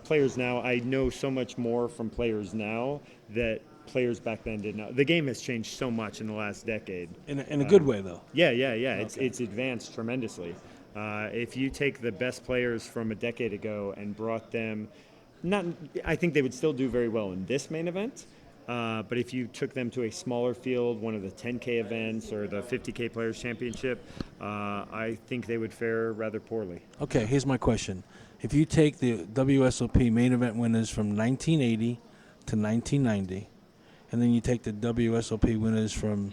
players now, I know so much more from players now that players back then didn't know. The game has changed so much in the last decade. In a good way, though. Yeah. It's advanced tremendously. If you take the best players from a decade ago and brought them, I think they would still do very well in this main event. But if you took them to a smaller field, one of the 10K events or the 50K Players Championship, I think they would fare rather poorly. Okay, here's my question. If you take the WSOP main event winners from 1980 to 1990, and then you take the WSOP winners from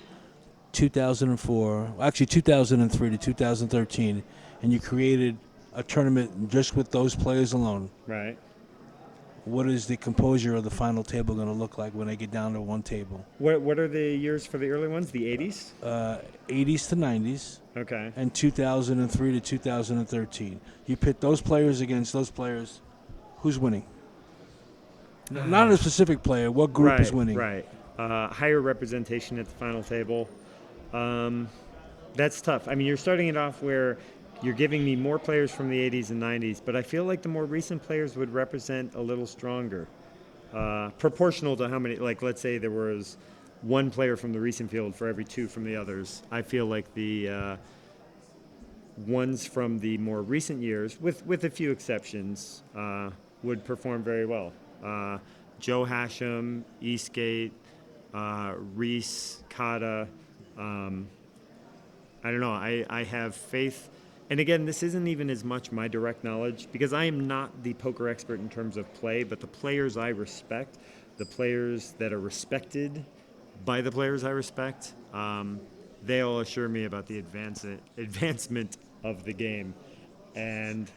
2003 to 2013, and you created a tournament just with those players alone, Right. what is the composure of the final table going to look like when they get down to one table? What are the years for the early ones? The 80s? 80s to 90s, Okay. and 2003 to 2013. You pit those players against those players. Who's winning? Not a specific player. What group is winning? Right. Higher representation at the final table. That's tough. I mean, you're starting it off where you're giving me more players from the 80s and 90s, but I feel like the more recent players would represent a little stronger. Proportional to how many, like let's say there was one player from the recent field for every two from the others. I feel like the ones from the more recent years, with a few exceptions, would perform very well. Joe Hashem, Eastgate, Reese, Kata. I don't know. I have faith. And again, this isn't even as much my direct knowledge because I am not the poker expert in terms of play, but the players I respect, the players that are respected by the players I respect, they all assure me about the advancement of the game. And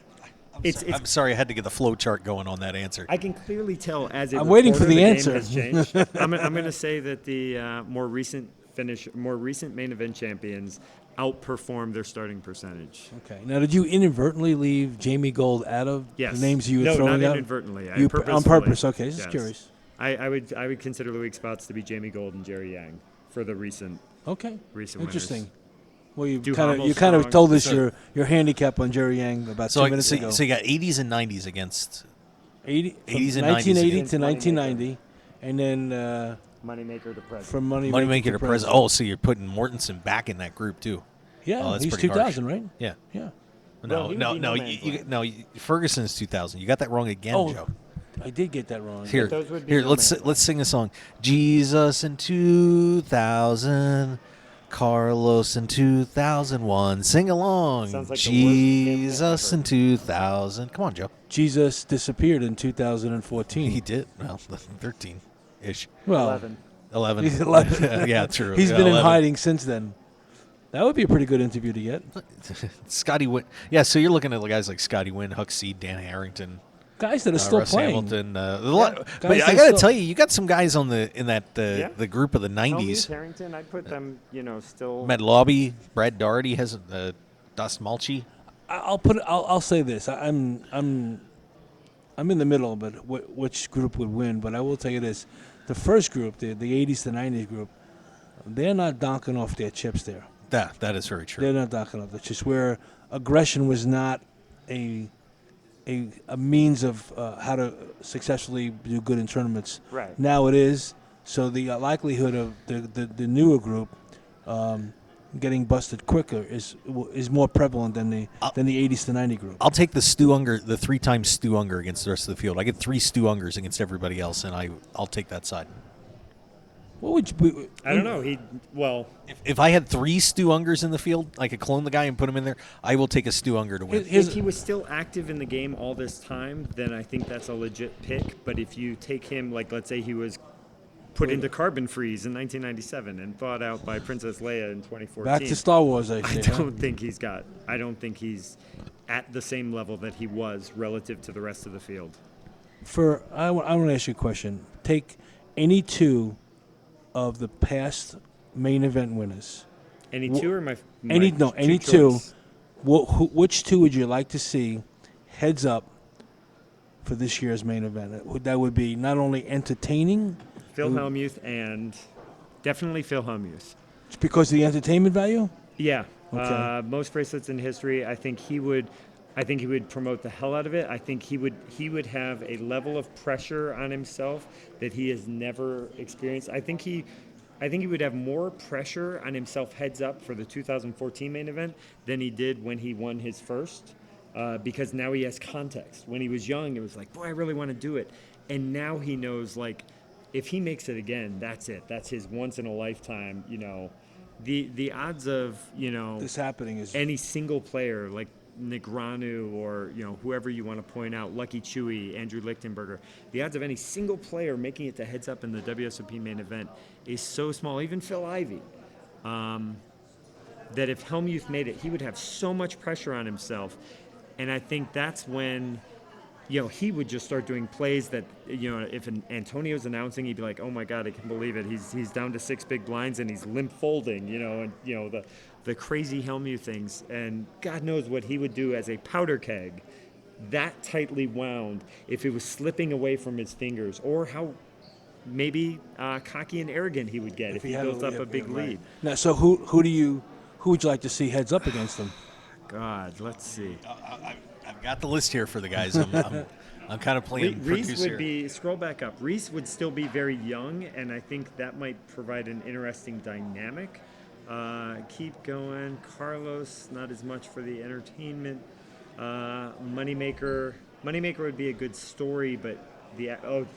I'm sorry, I had to get the flow chart going on that answer. I can clearly tell as a I'm waiting for reporter, the game answer. has changed. I'm going to say that the more recent main event champions outperform their starting percentage. Okay. Now, did you inadvertently leave Jamie Gold out of Yes. the names you were no, throwing not out? inadvertently. You purposefully. on purpose. Okay, just Yes. curious. I would consider the weak spots to be Jamie Gold and Jerry Yang for the recent Okay. winners. Interesting. Well, you Duhamel's kind of strong. told us So- your handicap on Jerry Yang about So, 2 minutes ago. so you got 80s and 90s against 80, from 80s and 1980 90s to again. 1990, and then Moneymaker to present. from Moneymaker to President. Oh, so you're putting Mortensen back in that group too? Yeah, Oh, that's he's pretty 2000, harsh. right? Yeah. Yeah. Well, he would be no man's land. Ferguson's 2000. You got that wrong again, Oh, Joe. I did get that wrong. Here, those would be here. no Let's man's let's sing a song. Jesus in 2000, Carlos in 2001. Sing along. Sounds like the worst campaign Jesus ever. in 2000. Come on, Joe. Jesus disappeared in 2014. He did. Well, 13-ish. Well, 11. 11. He's 11. Yeah, true. He's Yeah, been in 11. hiding since then. That would be a pretty good interview to get. Scotty Wynn. Yeah, so you're looking at guys like Scotty Wynn, Huck Seed, Dan Harrington, Guys that are still Russ playing. Hamilton. A lot. Guys But that I are got to still- tell you, you got some guys on the group of the Helmuth, 90s. Harrington, I'd put them, still. Med Lobby, Brad Doherty has Das Malchi. I'll say this. I'm in the middle, but which group would win? But I will tell you this: the first group, the 80s to 90s group, they're not donking off their chips there. That is very true. They're not donking off. It's just where aggression was not a means of how to successfully do good in tournaments. Right. Now it is. So the likelihood of the newer group getting busted quicker is more prevalent than the 80s to 90 group. I'll take the Stu Unger, the 3-time Stu Unger against the rest of the field. I get 3 Stu Ungers against everybody else, and I'll take that side. What would you? I don't know. If I had 3 Stu Ungers in the field, I could clone the guy and put him in there. I will take a Stu Unger to win. If he was still active in the game all this time, then I think that's a legit pick. But if you take him, like let's say he was put into carbon freeze in 1997 and thawed out by Princess Leia in 2014. Back to Star Wars, I don't think he's at the same level that he was relative to the rest of the field. I want to ask you a question. Take any 2 of the past main event winners. Any 2 or my any 2. Which 2 would you like to see heads up for this year's main event? That would be not only entertaining. Phil Hellmuth and definitely Phil Hellmuth. It's because of the entertainment value? Yeah. Okay. Most bracelets in history. I think he would promote the hell out of it. I think he would have a level of pressure on himself that he has never experienced. I think he would have more pressure on himself heads up for the 2014 main event than he did when he won his first, because now he has context. When he was young, it was like, boy, I really want to do it. And now he knows, like, if he makes it again, that's it. That's his once in a lifetime, the odds of, this happening is any single player like Negreanu or, whoever you want to point out, Lucky Chewy, Andrew Lichtenberger, the odds of any single player making it to heads up in the WSOP main event is so small, even Phil Ivey, that if Hellmuth made it, he would have so much pressure on himself. And I think that's when, he would just start doing plays that, if Antonio's announcing, he'd be like, oh my God, I can't believe it. He's down to 6 big blinds and he's limp folding, and, the crazy Hellmuth things. And God knows what he would do as a powder keg that tightly wound if it was slipping away from his fingers, or how maybe cocky and arrogant he would get if he built up a big lead. Now, so who would you like to see heads up against him? God, let's see. I've got the list here for the guys. I'm kind of playing Reese producer. would be, scroll back up. Reese would still be very young, and I think that might provide an interesting dynamic. Keep going. Carlos, not as much for the entertainment. Moneymaker would be a good story, but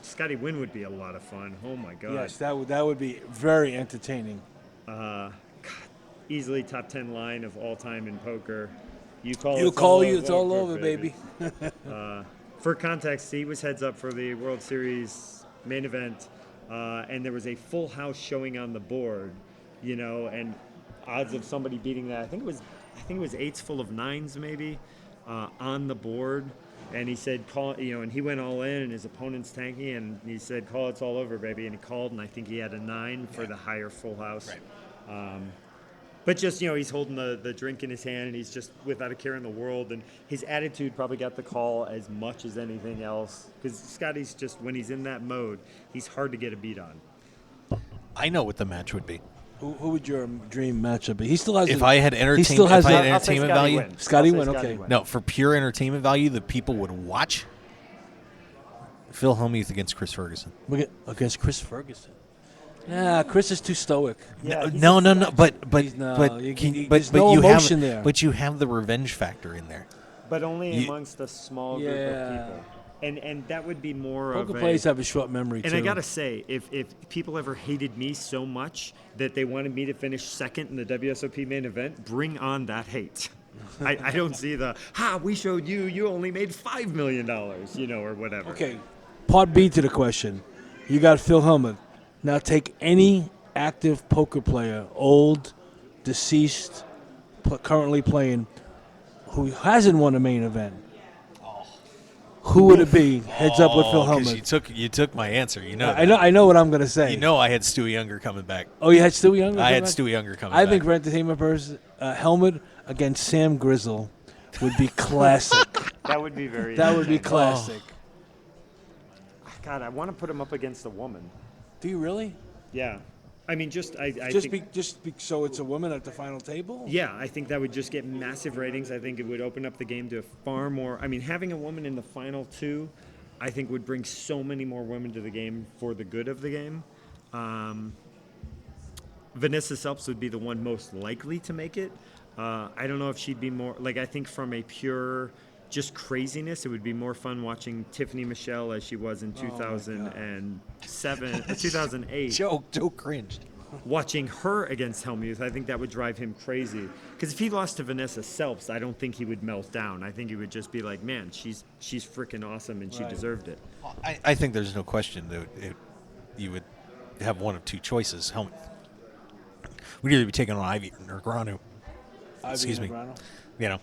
Scotty Wynn would be a lot of fun. Oh my God. Yes, that would be very entertaining. God, easily top 10 line of all time in poker. It's all over, baby. For context, he was heads up for the World Series main event, and there was a full house showing on the board, and odds of somebody beating that. I think it was 8s full of 9s maybe on the board, and he said and he went all in, and his opponent's tanking, and he said, call, it's all over, baby, and he called, and I think he had a 9 for the higher full house. Right. But just, he's holding the drink in his hand, and he's just without a care in the world. And his attitude probably got the call as much as anything else. Because Scotty's just, when he's in that mode, he's hard to get a beat on. I know what the match would be. Who would your dream matchup be? He still has. If I had entertainment value, Scotty Wynn. Okay. No, for pure entertainment value, the people would watch. Phil Hellmuth against Chris Ferguson. Against Chris Ferguson. Yeah, Chris is too stoic. Yeah, no. But there's no you emotion have there. But you have the revenge factor in there. But only amongst a small group of people. And that would be more poker players have a short memory too. And I gotta say, if people ever hated me so much that they wanted me to finish second in the WSOP main event, bring on that hate. I don't see we showed you only made $5 million, or whatever. Okay, part B to the question. You got Phil Hellmuth. Now take any active poker player, old, deceased, currently playing, who hasn't won a main event. Who would it be? Heads up with Phil Hellmuth. You took my answer. I know what I'm going to say. I had Stu Younger coming back. Oh, you had Stu Younger? I had Stu Younger coming back. I think for entertainment purposes, Hellmuth against Sam Grizzle would be classic. That would be very That would be classic. God, I want to put him up against a woman. Do you really? Yeah. I mean, so it's a woman at the final table? Yeah, I think that would just get massive ratings. I think it would open up the game to far more. I mean, having a woman in the final 2, I think would bring so many more women to the game for the good of the game. Vanessa Selps would be the one most likely to make it. I don't know if she'd be more like, I think from a pure just craziness, it would be more fun watching Tiffany Michelle as she was in 2007 or 2008. Joe cringed. Watching her against Hellmuth, I think that would drive him crazy. Because if he lost to Vanessa Selps, I don't think he would melt down. I think he would just be like, man, she's freaking awesome and she deserved it. I think there's no question that you would have one of two choices. We'd either be taking on Ivy or Granu. Excuse me. You know,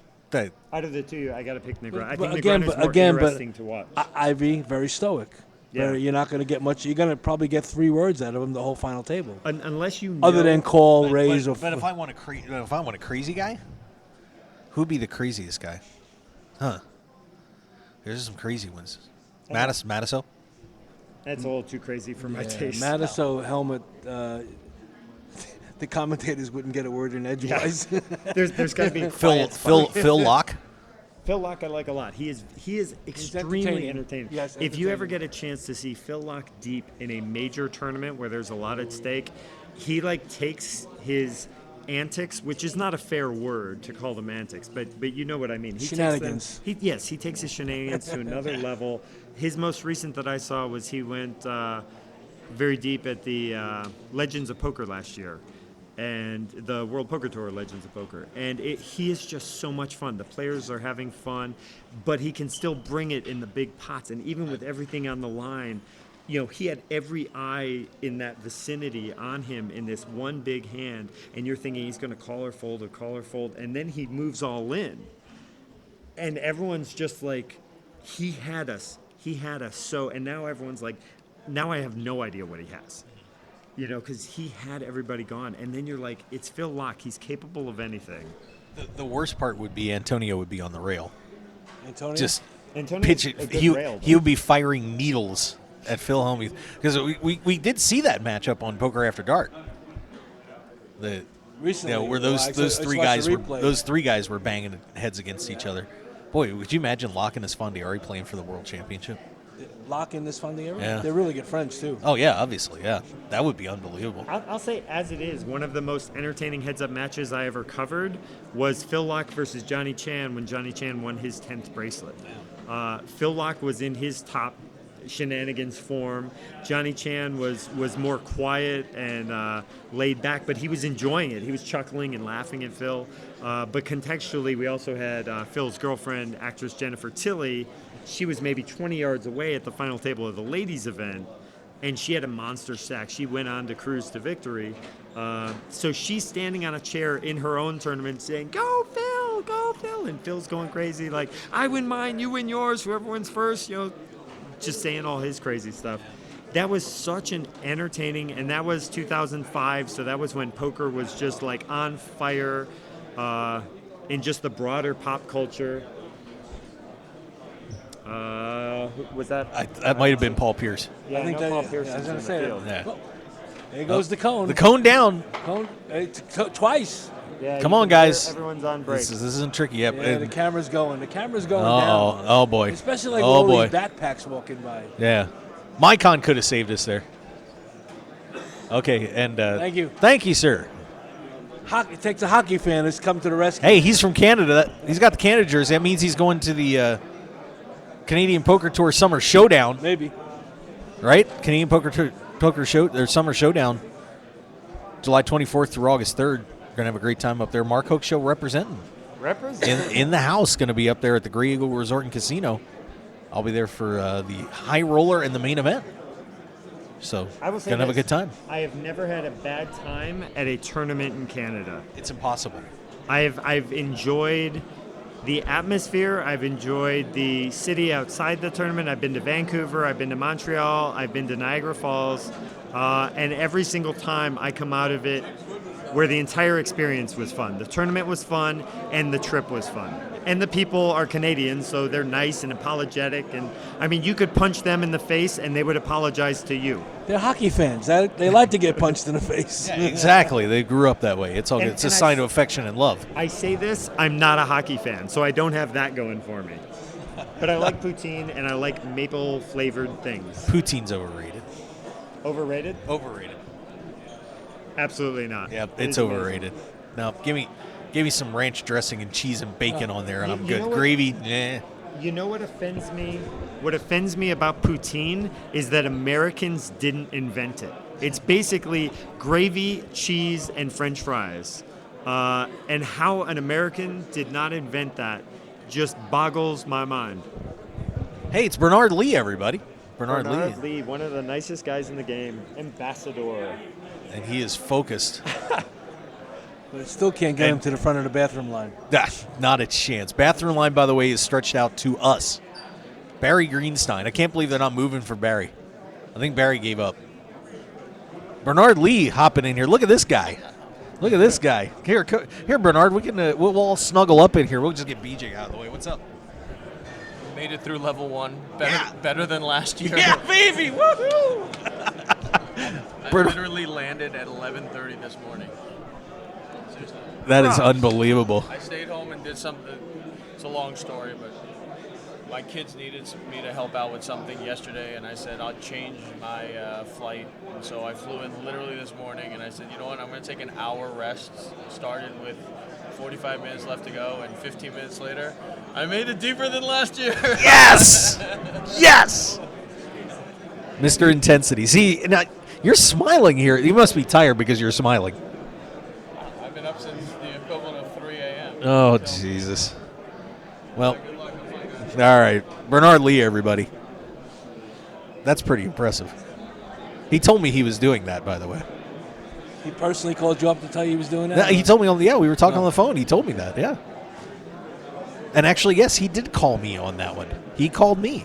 out of the two, I got to pick Negreanu. I think again, Negreanu's more interesting to watch. Ivy, very stoic. Yeah. You're not going to get much. You're going to probably get 3 words out of him the whole final table. Unless you know. Other than call, raise, or. But if I want a crazy guy, who'd be the craziest guy? Huh? There's some crazy ones. Matiso. That's a little too crazy for my taste. Matiso helmet. The commentators wouldn't get a word in edgewise. Yeah. There's got to be Phil Locke. Phil Locke I like a lot. He is extremely entertaining. Yes, if you ever get a chance to see Phil Locke deep in a major tournament where there's a lot at stake, he takes his antics, which is not a fair word to call them antics, but you know what I mean. Shenanigans. He takes his shenanigans to another level. His most recent that I saw was he went very deep at the Legends of Poker last year. And the World Poker Tour Legends of Poker. And he is just so much fun. The players are having fun, but he can still bring it in the big pots. And even with everything on the line, he had every eye in that vicinity on him in this one big hand. And you're thinking he's going to call or fold. And then he moves all in. And everyone's just like, he had us. So, and now everyone's like, now I have no idea what he has. Because he had everybody gone. And then you're like, it's Phil Locke. He's capable of anything. The worst part would be Antonio would be on the rail. Antonio? Just Antonio's pitch a it. good rail, He would be firing needles at Phil Hellmuth. Because we did see that matchup on Poker After Dark. Recently. Where those three guys were banging heads against each other. Boy, would you imagine Locke and Esfandiari playing for the World Championship? Locke in this Esfandiari? Yeah. They're really good friends, too. Oh, yeah, obviously, yeah. That would be unbelievable. I'll say, as it is, one of the most entertaining heads-up matches I ever covered was Phil Locke versus Johnny Chan when Johnny Chan won his 10th bracelet. Phil Locke was in his top shenanigans form. Johnny Chan was more quiet and laid back, but he was enjoying it. He was chuckling and laughing at Phil. But contextually, we also had Phil's girlfriend, actress Jennifer Tilly. She was maybe 20 yards away at the final table of the ladies' event, and she had a monster stack. She went on to cruise to victory. So she's standing on a chair in her own tournament saying, "Go, Phil, go, Phil." And Phil's going crazy, like, "I win mine, you win yours, whoever wins first," just saying all his crazy stuff. That was such an entertaining, and that was 2005, so that was when poker was just like on fire in just the broader pop culture. Was that? That might have been Paul Pierce. Yeah, I think Paul I Pierce was is going in to the say field. Yeah. that. There goes the cone. The cone down. Cone twice. Yeah, Come you on, can hear guys. Everyone's on break. This isn't tricky yet. Yeah, the camera's going. The camera's going Uh-oh. down. Oh, boy. Especially like Oh, all boy. these backpacks walking by. Yeah. Mycon could have saved us there. Okay, and Thank you. Thank you, sir. It takes a hockey fan to come to the rescue. Hey, he's from Canada. He's got the Canada jersey. That means he's going to the Canadian Poker Tour Summer Showdown, Maybe. right? Canadian Poker Show, their Summer Showdown, July 24th through August 3rd. We're gonna have a great time up there. Mark Hoke Show representing in the house. Going to be up there at the Grey Eagle Resort and Casino. I'll be there for the High Roller and the main event. So I will say gonna have a this. good time. I have never had a bad time at a tournament in Canada. It's impossible. I've enjoyed the atmosphere. I've enjoyed the city outside the tournament. I've been to Vancouver. I've been to Montreal. I've been to Niagara Falls. And every single time I come out of it where the entire experience was fun. The tournament was fun, and the trip was fun. And the people are Canadian, so they're nice and apologetic. And, I mean, you could punch them in the face, and they would apologize to you. They're hockey fans. They like to get punched in the face. Yeah, exactly. They grew up that way. It's all good. It's a sign of affection and love. I say this, I'm not a hockey fan, so I don't have that going for me. But I like poutine, and I like maple-flavored things. Poutine's overrated. Overrated? Overrated. Absolutely not. Yeah, It it's is amazing. overrated. No, give me some ranch dressing and cheese and bacon on there, and I'm You good. know what? Gravy, eh. You know what offends me? What offends me about poutine is that Americans didn't invent it. It's basically gravy, cheese, and French fries. And how an American did not invent that just boggles my mind. Hey, it's Bernard Lee, everybody. Bernard Lee. One of the nicest guys in the game, ambassador. And he is focused. But it still can't get him to the front of the bathroom line. Not a chance. Bathroom line, by the way, is stretched out to us. Barry Greenstein. I can't believe they're not moving for Barry. I think Barry gave up. Bernard Lee hopping in here. Look at this guy. Look at this guy. Here, Bernard. We can we'll all snuggle up in here. We'll just get BJ out of the way. What's up? Made it through level 1. Better than last year. Yeah, baby. Woohoo! I literally landed at 11:30 this morning. Seriously. That is unbelievable. I stayed home and did something. It's a long story, but my kids needed me to help out with something yesterday, and I said I'll change my flight. And so I flew in literally this morning, and I said, you know what, I'm going to take an hour rest. Started with 45 minutes left to go, and 15 minutes later, I made it deeper than last year. Yes! Yes! Mr. Intensity. See, now you're smiling here. You must be tired because you're smiling. I've been up since the equivalent of 3 a.m. Oh, Jesus. Well, all right. Bernard Lee, everybody. That's pretty impressive. He told me he was doing that, by the way. He personally called you up to tell you he was doing that? He told me we were talking on the phone. He told me that, yeah. And actually, yes, he did call me on that one. He called me.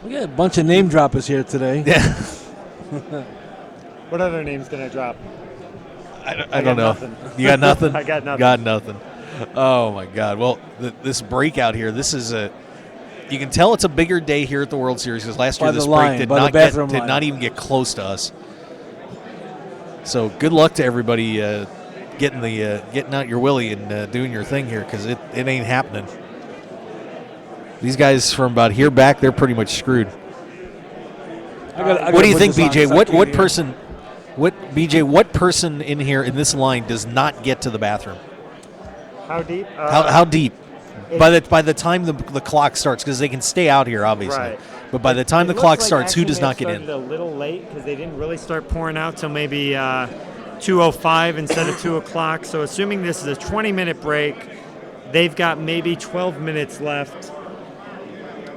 We got a bunch of name droppers here today. Yeah. What other names can I drop? I don't know. Nothing. You got nothing? I got nothing. Got nothing. Oh, my God. Well, this breakout here, this is you can tell it's a bigger day here at the World Series because last year this break did not even get close to us. So good luck to everybody getting out your willy and doing your thing here because it ain't happening. These guys from about here back, they're pretty much screwed. What do you think, BJ? What person in here in this line does not get to the bathroom? How deep? How deep? By the time the clock starts, because they can stay out here, obviously. Right. But by the time the clock starts, who does not get in? A little late because they didn't really start pouring out till maybe 2:05 instead of 2 o'clock. So assuming this is a 20-minute break, they've got maybe 12 minutes left.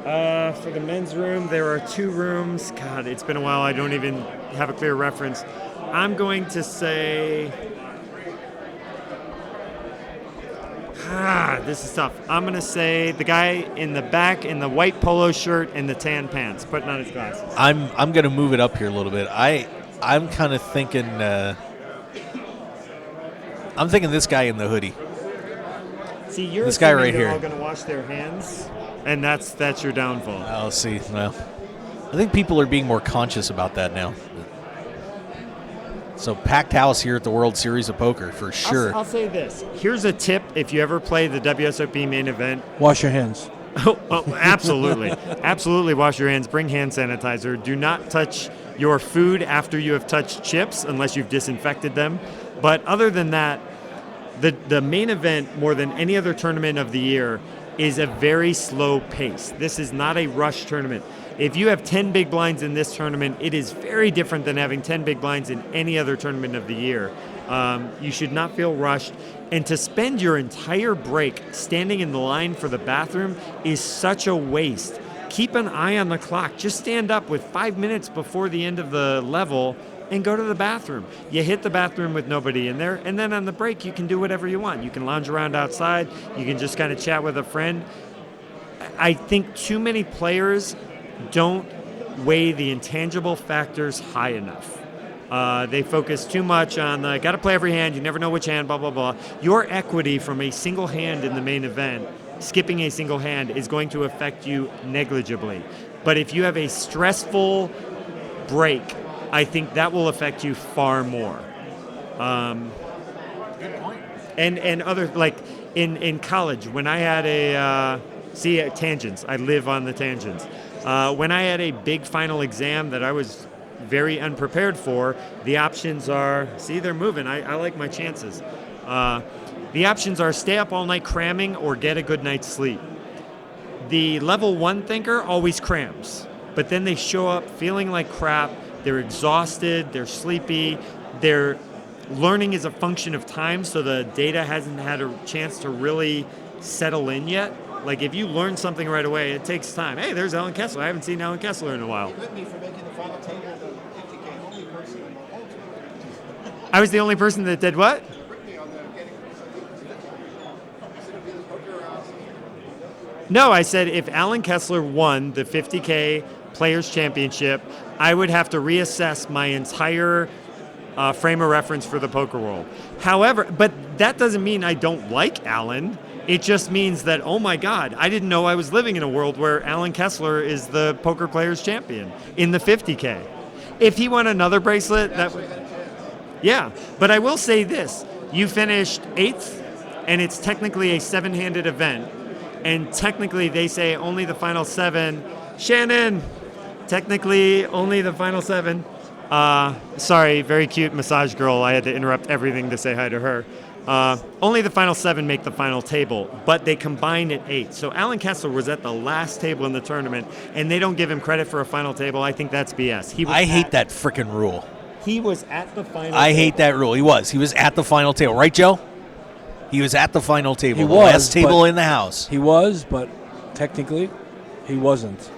For the men's room, there are 2 rooms. God, it's been a while. I don't even have a clear reference. I'm going to say... this is tough. I'm going to say the guy in the back in the white polo shirt and the tan pants, putting on his glasses. I'm going to move it up here a little bit. I'm kind of thinking... I'm thinking this guy in the hoodie. See, you're this guy right they're here. all going to wash their hands, and that's your downfall. Oh, see, well, I think people are being more conscious about that now. So packed house here at the World Series of Poker for sure. I'll say this. Here's a tip: if you ever play the WSOP main event, wash your hands. Oh, absolutely, absolutely. Wash your hands. Bring hand sanitizer. Do not touch your food after you have touched chips unless you've disinfected them. But other than that, the main event, more than any other tournament of the year, is a very slow pace. This is not a rush tournament. If you have 10 big blinds in this tournament, it is very different than having 10 big blinds in any other tournament of the year. You should not feel rushed. And to spend your entire break standing in the line for the bathroom is such a waste. Keep an eye on the clock. Just stand up with 5 minutes before the end of the level and go to the bathroom. You hit the bathroom with nobody in there, and then on the break, you can do whatever you want. You can lounge around outside. You can just kind of chat with a friend. I think too many players don't weigh the intangible factors high enough. They focus too much on the got to play every hand, you never know which hand, blah, blah, blah. Your equity from a single hand in the main event, skipping a single hand, is going to affect you negligibly. But if you have a stressful break, I think that will affect you far more. Good point. And other, like in college, when I had tangents, I live on the tangents. When I had a big final exam that I was very unprepared for. The options are, see, they're moving. I like my chances. The options are stay up all night cramming or get a good night's sleep. The level 1 thinker always crams, but then they show up feeling like crap. They're exhausted, they're sleepy, their learning is a function of time, so the data hasn't had a chance to really settle in yet. Like if you learn something right away, it takes time. Hey, there's Alan Kessler. I haven't seen Alan Kessler in a while. I was the only person that did what? No, I said if Alan Kessler won the 50K Players Championship, I would have to reassess my entire frame of reference for the poker world. However, but that doesn't mean I don't like Alan. It just means that, oh my God, I didn't know I was living in a world where Alan Kessler is the Poker Players Champion in the 50K. If he won another bracelet, that would... Yeah, but I will say this. You finished 8th, and it's technically a 7-handed event. And technically, they say only the final 7. Shannon, technically only the final 7. Sorry, very cute massage girl. I had to interrupt everything to say hi to her. Only the final 7 make the final table, but they combine at 8. So Alan Kessler was at the last table in the tournament, and they don't give him credit for a final table. I think that's BS. I hate that frickin' rule. He was at the final I table. hate that rule. He was at the final table. Right, Joe? He was at the final table. He the was, last table but- in the house. He was, but technically, he wasn't.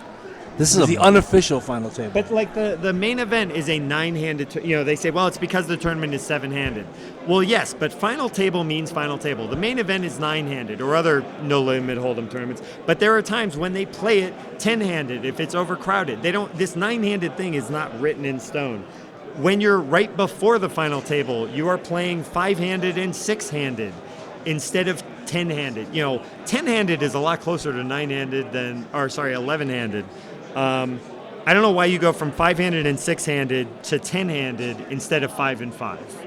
This It's is the unofficial final table. But like the main event is a 9-handed, they say, well, it's because the tournament is 7-handed. Well, yes, but final table means final table. The main event is 9-handed or other no limit hold'em tournaments. But there are times when they play it 10-handed if it's overcrowded. This 9-handed thing is not written in stone. When you're right before the final table, you are playing 5-handed and 6-handed instead of 10-handed. 10-handed is a lot closer to 11-handed. I don't know why you go from 5-handed and 6-handed to 10-handed instead of 5 and 5.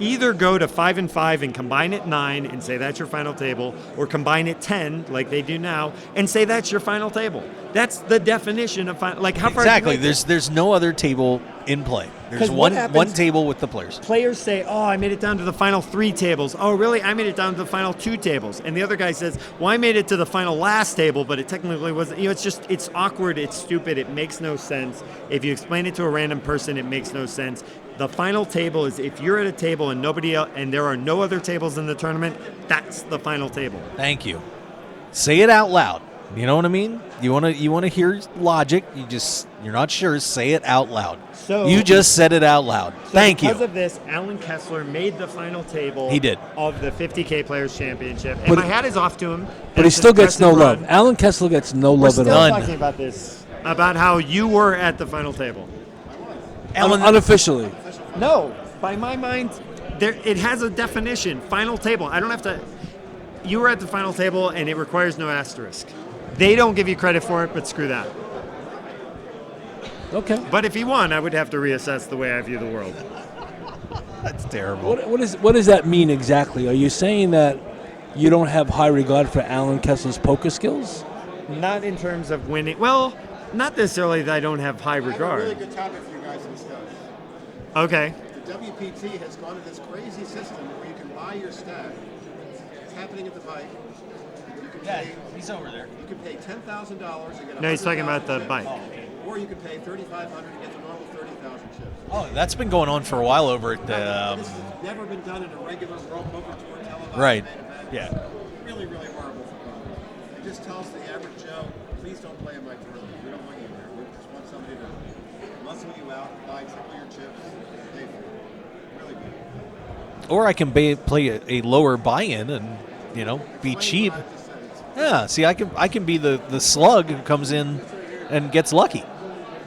Either go to 5 and 5 and combine it 9 and say that's your final table, or combine it 10 like they do now and say that's your final table. That's the definition of final. Like how far? Exactly. There's no other table in play. There's one table with the players. Players say, "Oh, I made it down to the final 3 tables." Oh, really? I made it down to the final 2 tables. And the other guy says, "Well, I made it to the final last table, but it technically wasn't." It's awkward. It's stupid. It makes no sense. If you explain it to a random person, it makes no sense. The final table is if you're at a table and nobody else, and there are no other tables in the tournament, that's the final table. Thank you. Say it out loud. You know what I mean? You want to hear logic. You're not sure. Say it out loud. So you just said it out loud. Thank you. Because of this, Alan Kessler made the final table. He did. Of the 50K Players Championship, and But my hat is off to him. But he still gets no love. Alan Kessler gets no We're love at still all. talking about this, about how you were at the final table. Alan, unofficially. No, by my mind, it has a definition. Final table. I don't have to. You were at the final table, and it requires no asterisk. They don't give you credit for it, but screw that. Okay. But if he won, I would have to reassess the way I view the world. That's terrible. What does that mean exactly? Are you saying that you don't have high regard for Alan Kessler's poker skills? Not in terms of winning. Well, not necessarily that I don't have high regard. I have a really good topic for you guys to discuss. Okay. The WPT has gone to this crazy system where you can buy your stack. It's happening at the bike. You can pay, he's over there. You can pay $10,000 and get No, he's talking about the chips. bike. Or you can pay $3,500 and get the normal 30,000 chips. Oh, that's been going on for a while over at the. This has never been done in a regular World Poker Tour televised Right. main event. Yeah. Really, really horrible for poker. It just tells the average Joe, please don't play in my tournament. We don't want you there. We just want somebody to muscle you out, buy triple your chips, and pay for it. Really good. Or I can play a lower buy-in and be cheap. Yeah. See, I can be the slug who comes in and gets lucky.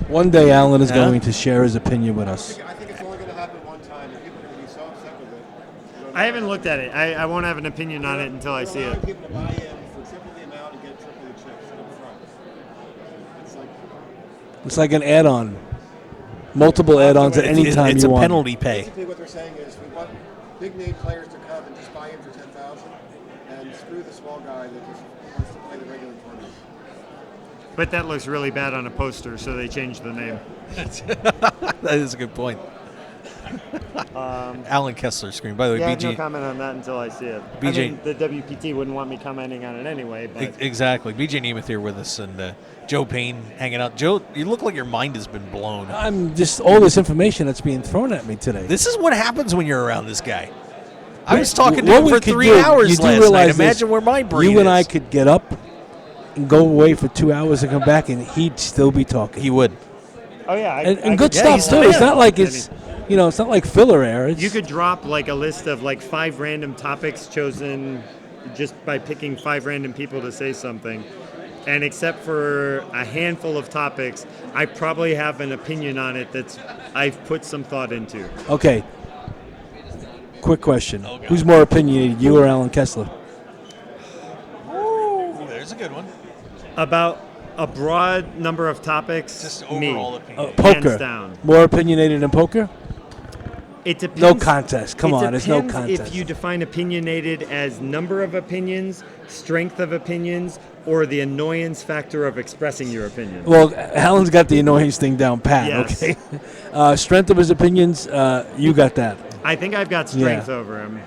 One day Alan is going to share his opinion with us. I think it's only going to happen one time, and people are going to be so upset with it. I haven't looked at it. I won't have an opinion on it until I see Allow it. people to buy in for triple the amount and get triple the chips up front. It's like an add-on. Multiple add-ons at any time it's you a want. penalty pay. Basically what they're saying is we want big name players to come and just buy in for 10,000 and screw the small guy that just wants to play the regular tournament. But that looks really bad on a poster, so they changed the name. That is a good point. Alan Kessler screen. By the way, Yeah, I have BG. no comment on that until I see it. I BJ mean, the WPT wouldn't want me commenting on it anyway, but Exactly. BJ Nemeth here with us, and Joe Payne hanging out. Joe, you look like your mind has been blown. I'm just all this information that's being thrown at me today. This is what happens when you're around this guy. I was talking to What him we for could 3 do, hours you do last night. realize this, Imagine where my brain You and I is. could get up and go away for 2 hours and come back, and he'd still be talking. He would. oh yeah, And good Yeah, stuff he's too. the It's man. not like it's it's not like filler air. It's, You could drop like a list of like 5 random topics chosen just by picking 5 random people to say something. And except for a handful of topics, I probably have an opinion on it that's I've put some thought into. Okay. Quick question: Who's more opinionated, you or Alan Kessler? Ooh, there's a good one. About a broad number of topics, Just me. overall opinion. Poker. Hands down. More opinionated than poker? It depends. No contest. Come It on, there's no depends contest. If you define opinionated as number of opinions, strength of opinions, or the annoyance factor of expressing your opinion. Well, Alan's got the annoyance thing down pat. Yes. Okay. Strength of his opinions, you got that. I think I've got strength Yeah. over him.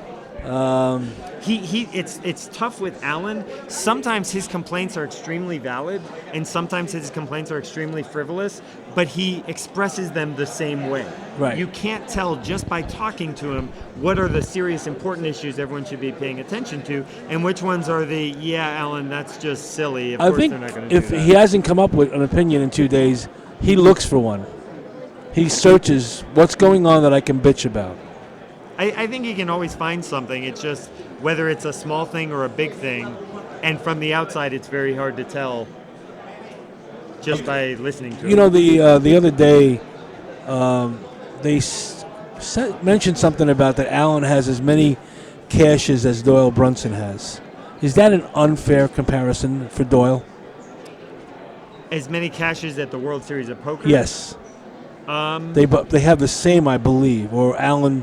Um, It's tough with Alan. Sometimes his complaints are extremely valid, and sometimes his complaints are extremely frivolous, but he expresses them the same way. Right. You can't tell just by talking to him what are the serious, important issues everyone should be paying attention to, and which ones are the, yeah, Alan, that's just silly. Of I course think they're not going to if do that. he hasn't come up with an opinion in 2 days, he looks for one. He searches what's going on that I can bitch about. I think he can always find something. It's just whether it's a small thing or a big thing, and from the outside, it's very hard to tell just by listening to You him. know, the other day, they mentioned something about that Allen has as many caches as Doyle Brunson has. Is that an unfair comparison for Doyle? As many caches at the World Series of Poker? Yes. They have the same, I believe, or Allen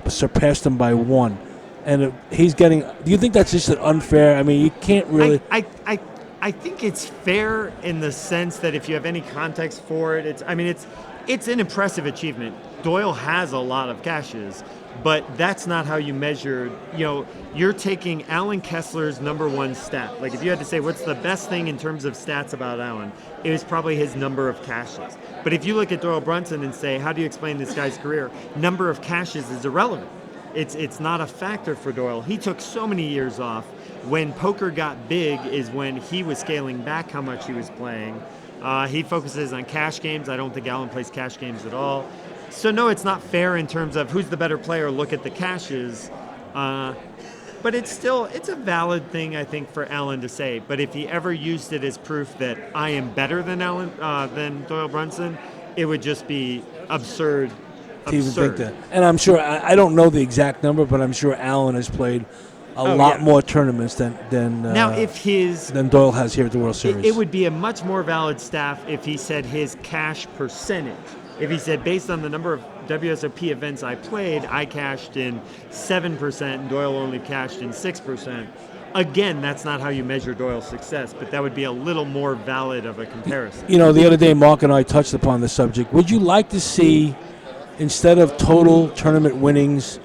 surpassed him by 1. And he's getting. Do you think that's just an unfair? I mean, you can't really. I think it's fair in the sense that if you have any context for it, it's an impressive achievement. Doyle has a lot of caches, but that's not how you measure. You're taking Alan Kessler's number 1 stat. Like if you had to say what's the best thing in terms of stats about Alan, it was probably his number of caches. But if you look at Doyle Brunson and say, how do you explain this guy's career? Number of caches is irrelevant. It's not a factor for Doyle. He took so many years off. When poker got big is when he was scaling back how much he was playing. He focuses on cash games. I don't think Alan plays cash games at all. So no, it's not fair in terms of who's the better player. Look at the caches. But it's a valid thing, I think, for Alan to say. But if he ever used it as proof that I am better than than Doyle Brunson, it would just be absurd. To even think that. And I'm sure, I don't know the exact number, but I'm sure Allen has played a lot more tournaments than Doyle has here at the World Series. It would be a much more valid staff if he said his cash percentage. If he said, based on the number of WSOP events I played, I cashed in 7% and Doyle only cashed in 6%. Again, that's not how you measure Doyle's success, but that would be a little more valid of a comparison. You know, the other day, Mark and I touched upon the subject. Would you like to see, instead of total tournament winnings,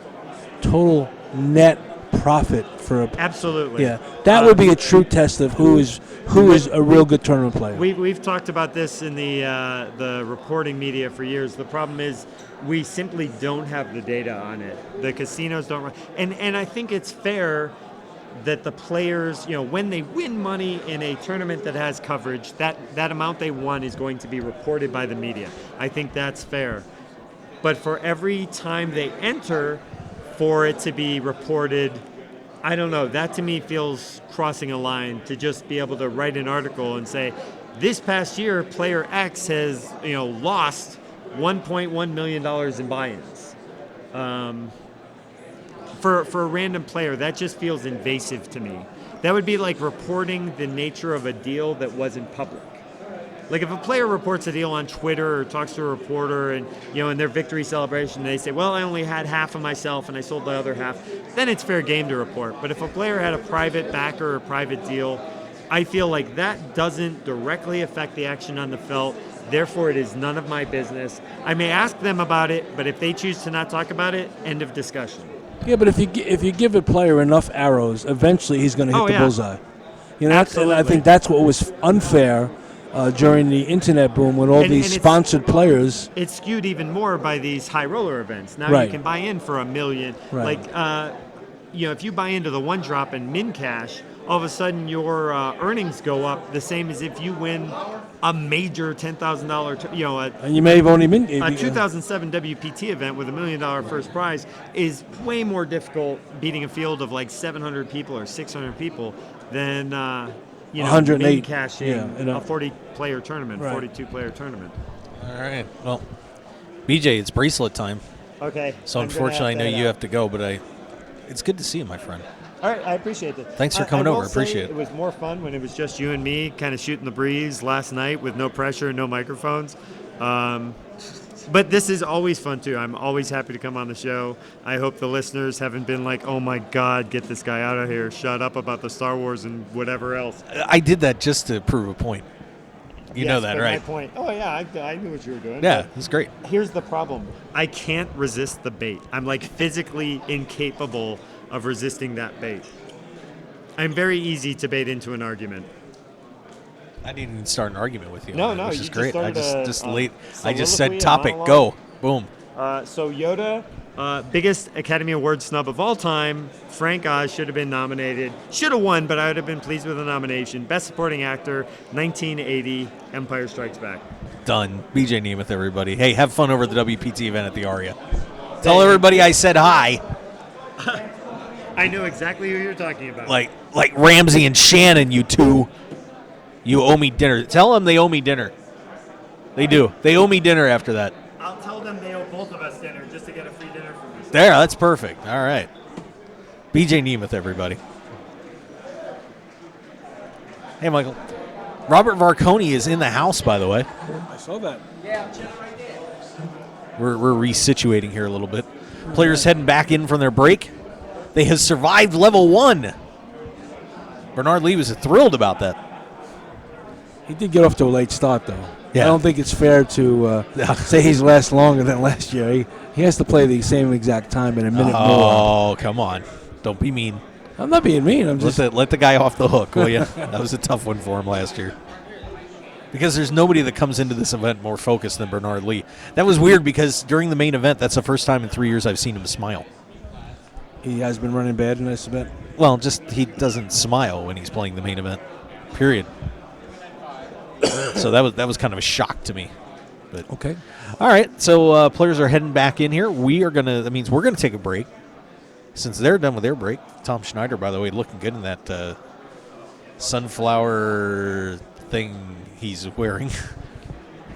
total net profit for a... Absolutely. Yeah, that would be a true test of who is a real good tournament player. We've talked about this in the reporting media for years. The problem is we simply don't have the data on it. The casinos don't run. And I think it's fair that the players, when they win money in a tournament that has coverage, that amount they won is going to be reported by the media. I think that's fair. But for every time they enter, for it to be reported, I don't know. That to me feels crossing a line, to just be able to write an article and say, this past year, player X has lost $1.1 million in buy-ins. For a random player, that just feels invasive to me. That would be like reporting the nature of a deal that wasn't public. Like if a player reports a deal on Twitter or talks to a reporter and, in their victory celebration, they say, well, I only had half of myself and I sold the other half, then it's fair game to report. But if a player had a private backer or private deal, I feel like that doesn't directly affect the action on the felt. Therefore, it is none of my business. I may ask them about it, but if they choose to not talk about it, end of discussion. Yeah, but if you give a player enough arrows, eventually he's going to hit the bullseye. You know, and I think that's what was unfair during the internet boom when all these sponsored players. It's skewed even more by these high roller events. Now you can buy in for $1 million. Right. Like, if you buy into the one drop and min cash, all of a sudden your earnings go up the same as if you win a major $10,000. And you may have only been a 2007 WPT event with $1 million first prize is way more difficult beating a field of like 700 people or 600 people than 108 min cashing in a 40-player tournament, Right. 42-player tournament. All right. Well, BJ, it's bracelet time. Okay. So I'm gonna unfortunately, I know have to you head have to go, but it's good to see you, my friend. All right, I appreciate it. Thanks for coming I over. will say Appreciate it. It was more fun when it was just you and me kind of shooting the breeze last night with no pressure and no microphones. But this is always fun, too. I'm always happy to come on the show. I hope the listeners haven't been like, oh, my God, get this guy out of here. Shut up about the Star Wars and whatever else. I did that just to prove a point. You know that, but right? My point. Oh, yeah, I knew what you were doing. Yeah, But it's great. Here's the problem. I can't resist the bait. I'm, like, physically incapable of resisting that bait. I'm very easy to bait into an argument. I didn't even start an argument with you. No, on that, no, which you is just great. I started just a late. I just said soliloquy, a topic. monologue. Go. Boom. So Yoda, biggest Academy Award snub of all time. Frank Oz should have been nominated. Should have won, but I would have been pleased with the nomination. Best Supporting Actor, 1980, Empire Strikes Back. Done. BJ Nemeth, everybody. Hey, have fun over the WPT event at the Aria. Tell everybody I said hi. I know exactly who you're talking about. Like Ramsey and Shannon, you two. You owe me dinner. Tell them they owe me dinner. They do. They owe me dinner after that. I'll tell them they owe both of us dinner just to get a free dinner from us. There, that's perfect. All right. BJ Nemeth, everybody. Hey, Michael. Robert Varconi is in the house, by the way. I saw that. We're resituating here a little bit. Players heading back in from their break. They have survived level 1. Bernard Lee was thrilled about that. He did get off to a late start, though. Yeah. I don't think it's fair to say he's last longer than last year. He has to play the same exact time in a minute more. Oh, come on. Don't be mean. I'm not being mean. I'm just Let the guy off the hook, will you? That was a tough one for him last year. Because there's nobody that comes into this event more focused than Bernard Lee. That was weird because during the main event, that's the first time in 3 years I've seen him smile. he has been running bad in this event. Well, just he doesn't smile when he's playing the main event. Period. So that was kind of a shock to me. But Okay. all right, so players are heading back in here. That means we're gonna take a break. Since they're done with their break, Tom Schneider, by the way, looking good in that sunflower thing he's wearing.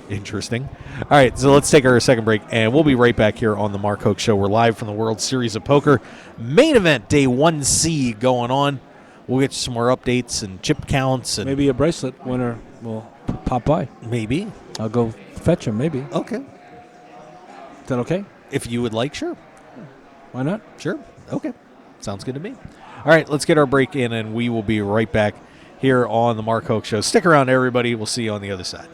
Interesting. All right, so let's take our second break, and we'll be right back here on the Mark Hoke Show. We're live from the World Series of Poker. Main event, day 1C going on. We'll get you some more updates and chip counts. And Maybe a bracelet winner will pop by. maybe. I'll go fetch him, maybe. Okay. Is that okay? If you would like, sure. Why not? Sure. Okay. Sounds good to me. All right, let's get our break in, and we will be right back here on the Mark Hoke Show. Stick around, everybody. We'll see you on the other side.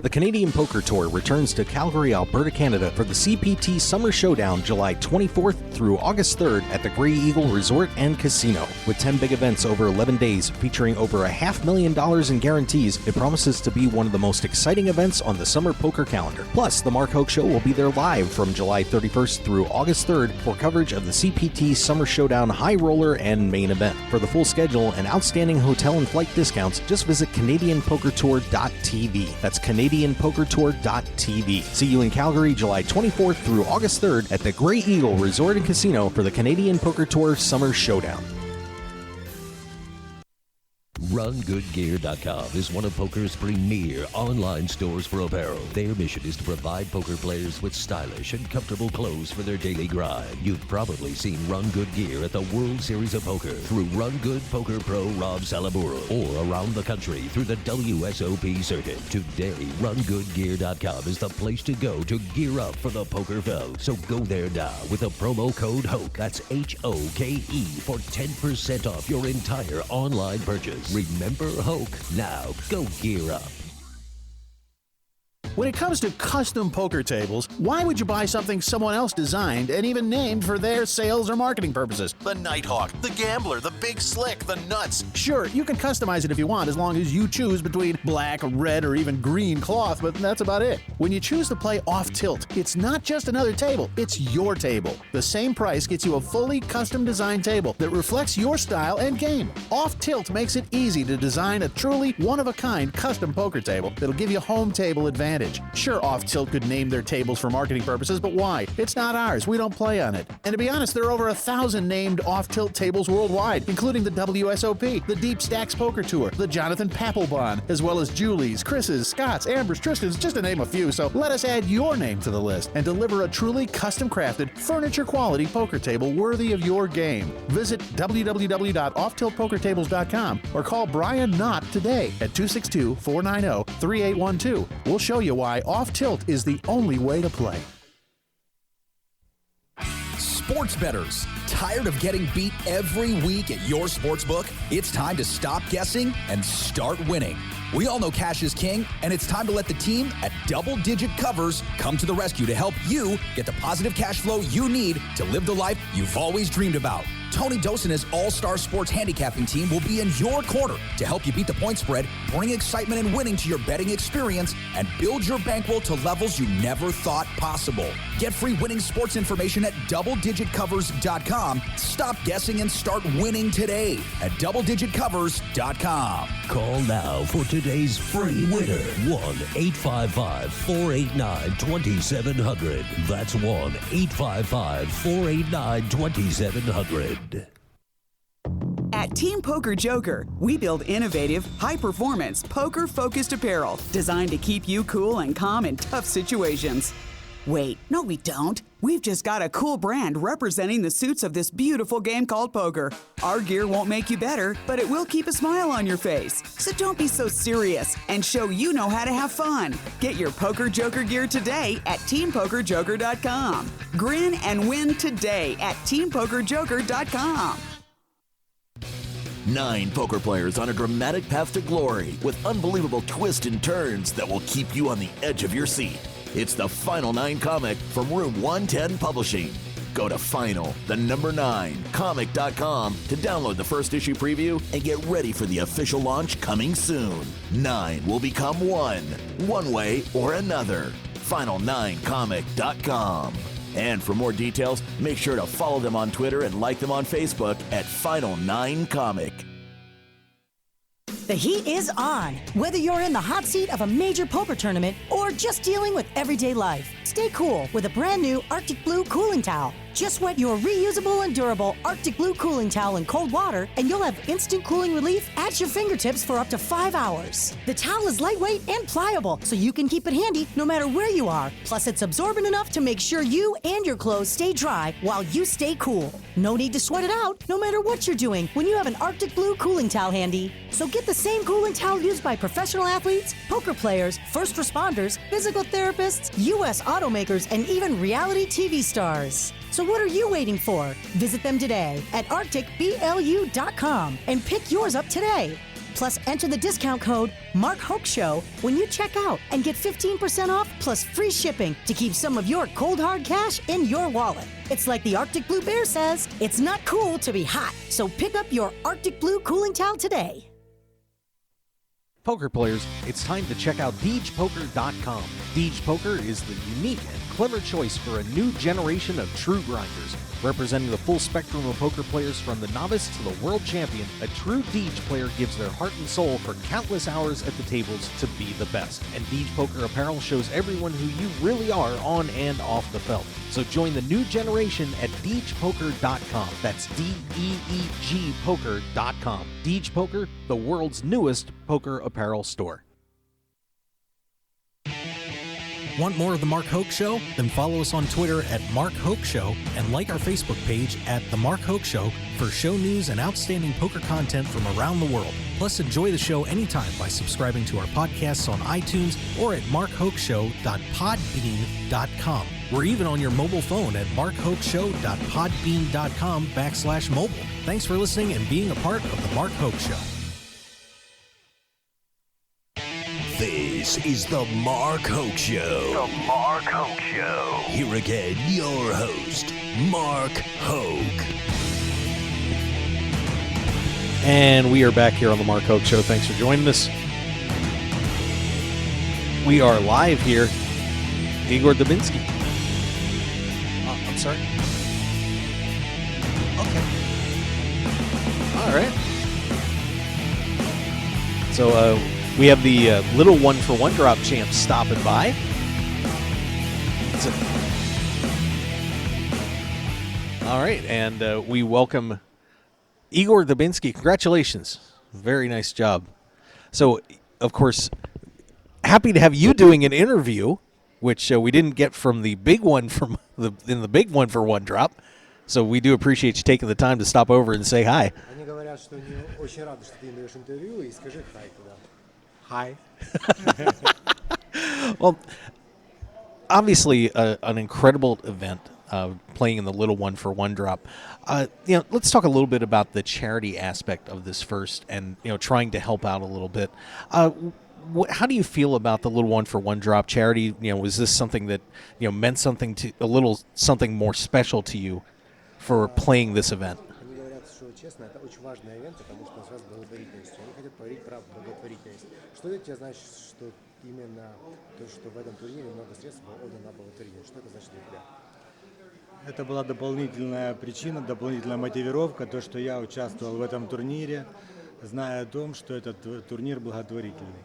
The Canadian Poker Tour returns to Calgary, Alberta, Canada for the CPT Summer Showdown July 24th through August 3rd at the Grey Eagle Resort and Casino. With 10 big events over 11 days featuring over $500,000 in guarantees, it promises to be one of the most exciting events on the summer poker calendar. Plus, the Mark Hoke Show will be there live from July 31st through August 3rd for coverage of the CPT Summer Showdown High Roller and Main Event. For the full schedule and outstanding hotel and flight discounts, just visit CanadianPokerTour.tv. That's CanadianPokerTour.tv. See you in Calgary July 24th through August 3rd at the Grey Eagle Resort and Casino for the Canadian Poker Tour Summer Showdown. RunGoodGear.com is one of poker's premier online stores for apparel. Their mission is to provide poker players with stylish and comfortable clothes for their daily grind. You've probably seen Run Good Gear at the World Series of Poker through Run Good Poker Pro Rob Salaburo, or around the country through the WSOP circuit. Today, RunGoodGear.com is the place to go to gear up for the poker fell. So go there now with the promo code Hoke. That's HOKE for 10% off your entire online purchase. Remember Hoke. Now go gear up. When it comes to custom poker tables, why would you buy something someone else designed and even named for their sales or marketing purposes? The Nighthawk, the Gambler, the Big Slick, the Nuts. Sure, you can customize it if you want, as long as you choose between black, red, or even green cloth, but that's about it. When you choose to play off tilt, it's not just another table, it's your table. The same price gets you a fully custom designed table that reflects your style and game. Off tilt makes it easy to design a truly one-of-a-kind custom poker table that'll give you home table advantage. Sure, Off Tilt could name their tables for marketing purposes, but why? It's not ours. We don't play on it. And to be honest, there are over 1,000 named Off Tilt tables worldwide, including the WSOP, the Deep Stacks Poker Tour, the Jonathan Papelbon, as well as Julie's, Chris's, Scott's, Amber's, Tristan's, just to name a few. So let us add your name to the list and deliver a truly custom-crafted, furniture-quality poker table worthy of your game. Visit www.offtiltpokertables.com or call Brian Knott today at 262-490-3812. We'll show you why Off Tilt is the only way to play. Sports bettors, tired of getting beat every week at your sportsbook? It's time to stop guessing and start winning. We all know cash is king, and it's time to let the team at Double Digit Covers come to the rescue to help you get the positive cash flow you need to live the life you've always dreamed about. Tony Dos and his all-star sports handicapping team will be in your corner to help you beat the point spread, bring excitement and winning to your betting experience, and build your bankroll to levels you never thought possible. Get free winning sports information at doubledigitcovers.com. Stop guessing and start winning today at doubledigitcovers.com. Call now for today's free winner. 1-855-489-2700. That's 1-855-489-2700. At Team Poker Joker, we build innovative, high-performance, poker-focused apparel designed to keep you cool and calm in tough situations. Wait, no we don't. We've just got a cool brand representing the suits of this beautiful game called poker. Our gear won't make you better, but it will keep a smile on your face. So don't be so serious and show you know how to have fun. Get your Poker Joker gear today at TeamPokerJoker.com. Grin and win today at TeamPokerJoker.com. 9 poker players on a dramatic path to glory with unbelievable twists and turns that will keep you on the edge of your seat. It's the Final 9 comic from Room 110 Publishing. Go to final9comic.com to download the first issue preview and get ready for the official launch coming soon. 9 will become one way or another. Final9comic.com. And for more details, make sure to follow them on Twitter and like them on Facebook at Final 9 Comic. The heat is on. Whether you're in the hot seat of a major poker tournament or just dealing with everyday life, stay cool with a brand new Arctic Blue cooling towel. Just wet your reusable and durable Arctic Blue cooling towel in cold water and you'll have instant cooling relief at your fingertips for up to 5 hours. The towel is lightweight and pliable, so you can keep it handy no matter where you are. Plus, it's absorbent enough to make sure you and your clothes stay dry while you stay cool. No need to sweat it out, no matter what you're doing, when you have an Arctic Blue cooling towel handy. So get the same cooling towel used by professional athletes, poker players, first responders, physical therapists, U.S. automakers, and even reality TV stars. So what are you waiting for? Visit them today at arcticblu.com and pick yours up today. Plus, enter the discount code MarkHokeShow when you check out and get 15% off plus free shipping to keep some of your cold hard cash in your wallet. It's like the Arctic Blue Bear says, it's not cool to be hot. So pick up your Arctic Blue cooling towel today. Poker players, it's time to check out DeegePoker.com. Deege Poker is the unique and clever choice for a new generation of true grinders. Representing the full spectrum of poker players from the novice to the world champion, a true Deege player gives their heart and soul for countless hours at the tables to be the best. And Deege Poker apparel shows everyone who you really are on and off the felt. So join the new generation at DeegePoker.com. That's DEEG Poker.com. Deege Poker, the world's newest poker apparel store. Want more of The Mark Hoke Show? Then follow us on Twitter at Mark Hoke Show and like our Facebook page at The Mark Hoke Show for show news and outstanding poker content from around the world. Plus, enjoy the show anytime by subscribing to our podcasts on iTunes or at markhokeshow.podbean.com. We're even on your mobile phone at markhokeshow.podbean.com/mobile. Thanks for listening and being a part of The Mark Hoke Show. This is the Mark Hoke Show. The Mark Hoke Show. Here again, your host, Mark Hoke. And we are back here on the Mark Hoke Show. Thanks for joining us. We are live here. Igor Dubinsky. I'm sorry. Okay. All right. So, we have the little 1-for-1 drop champ stopping by. All right, and we welcome Igor Dubinsky. Congratulations. Very nice job. So, of course, happy to have you doing an interview, which we didn't get from the big one in the big 1-for-1 drop. So we do appreciate you taking the time to stop over and say hi. Hi. Well, obviously an incredible event, playing in the little 1-for-1 drop. Let's talk a little bit about the charity aspect of this first, and trying to help out a little bit. How do you feel about the little 1-for-1 drop charity? Was this something that meant something something more special to you for playing this event? Честно, это очень важный ивент, потому что он связан с благотворительностью. Они хотят поверить про благотворительность. Что это тебе значит, что именно то, что в этом турнире много средств было отдано на благотворительность? Что это значит для тебя? Это была дополнительная причина, дополнительная мотивировка, то, что я участвовал в этом турнире, зная о том, что этот турнир благотворительный.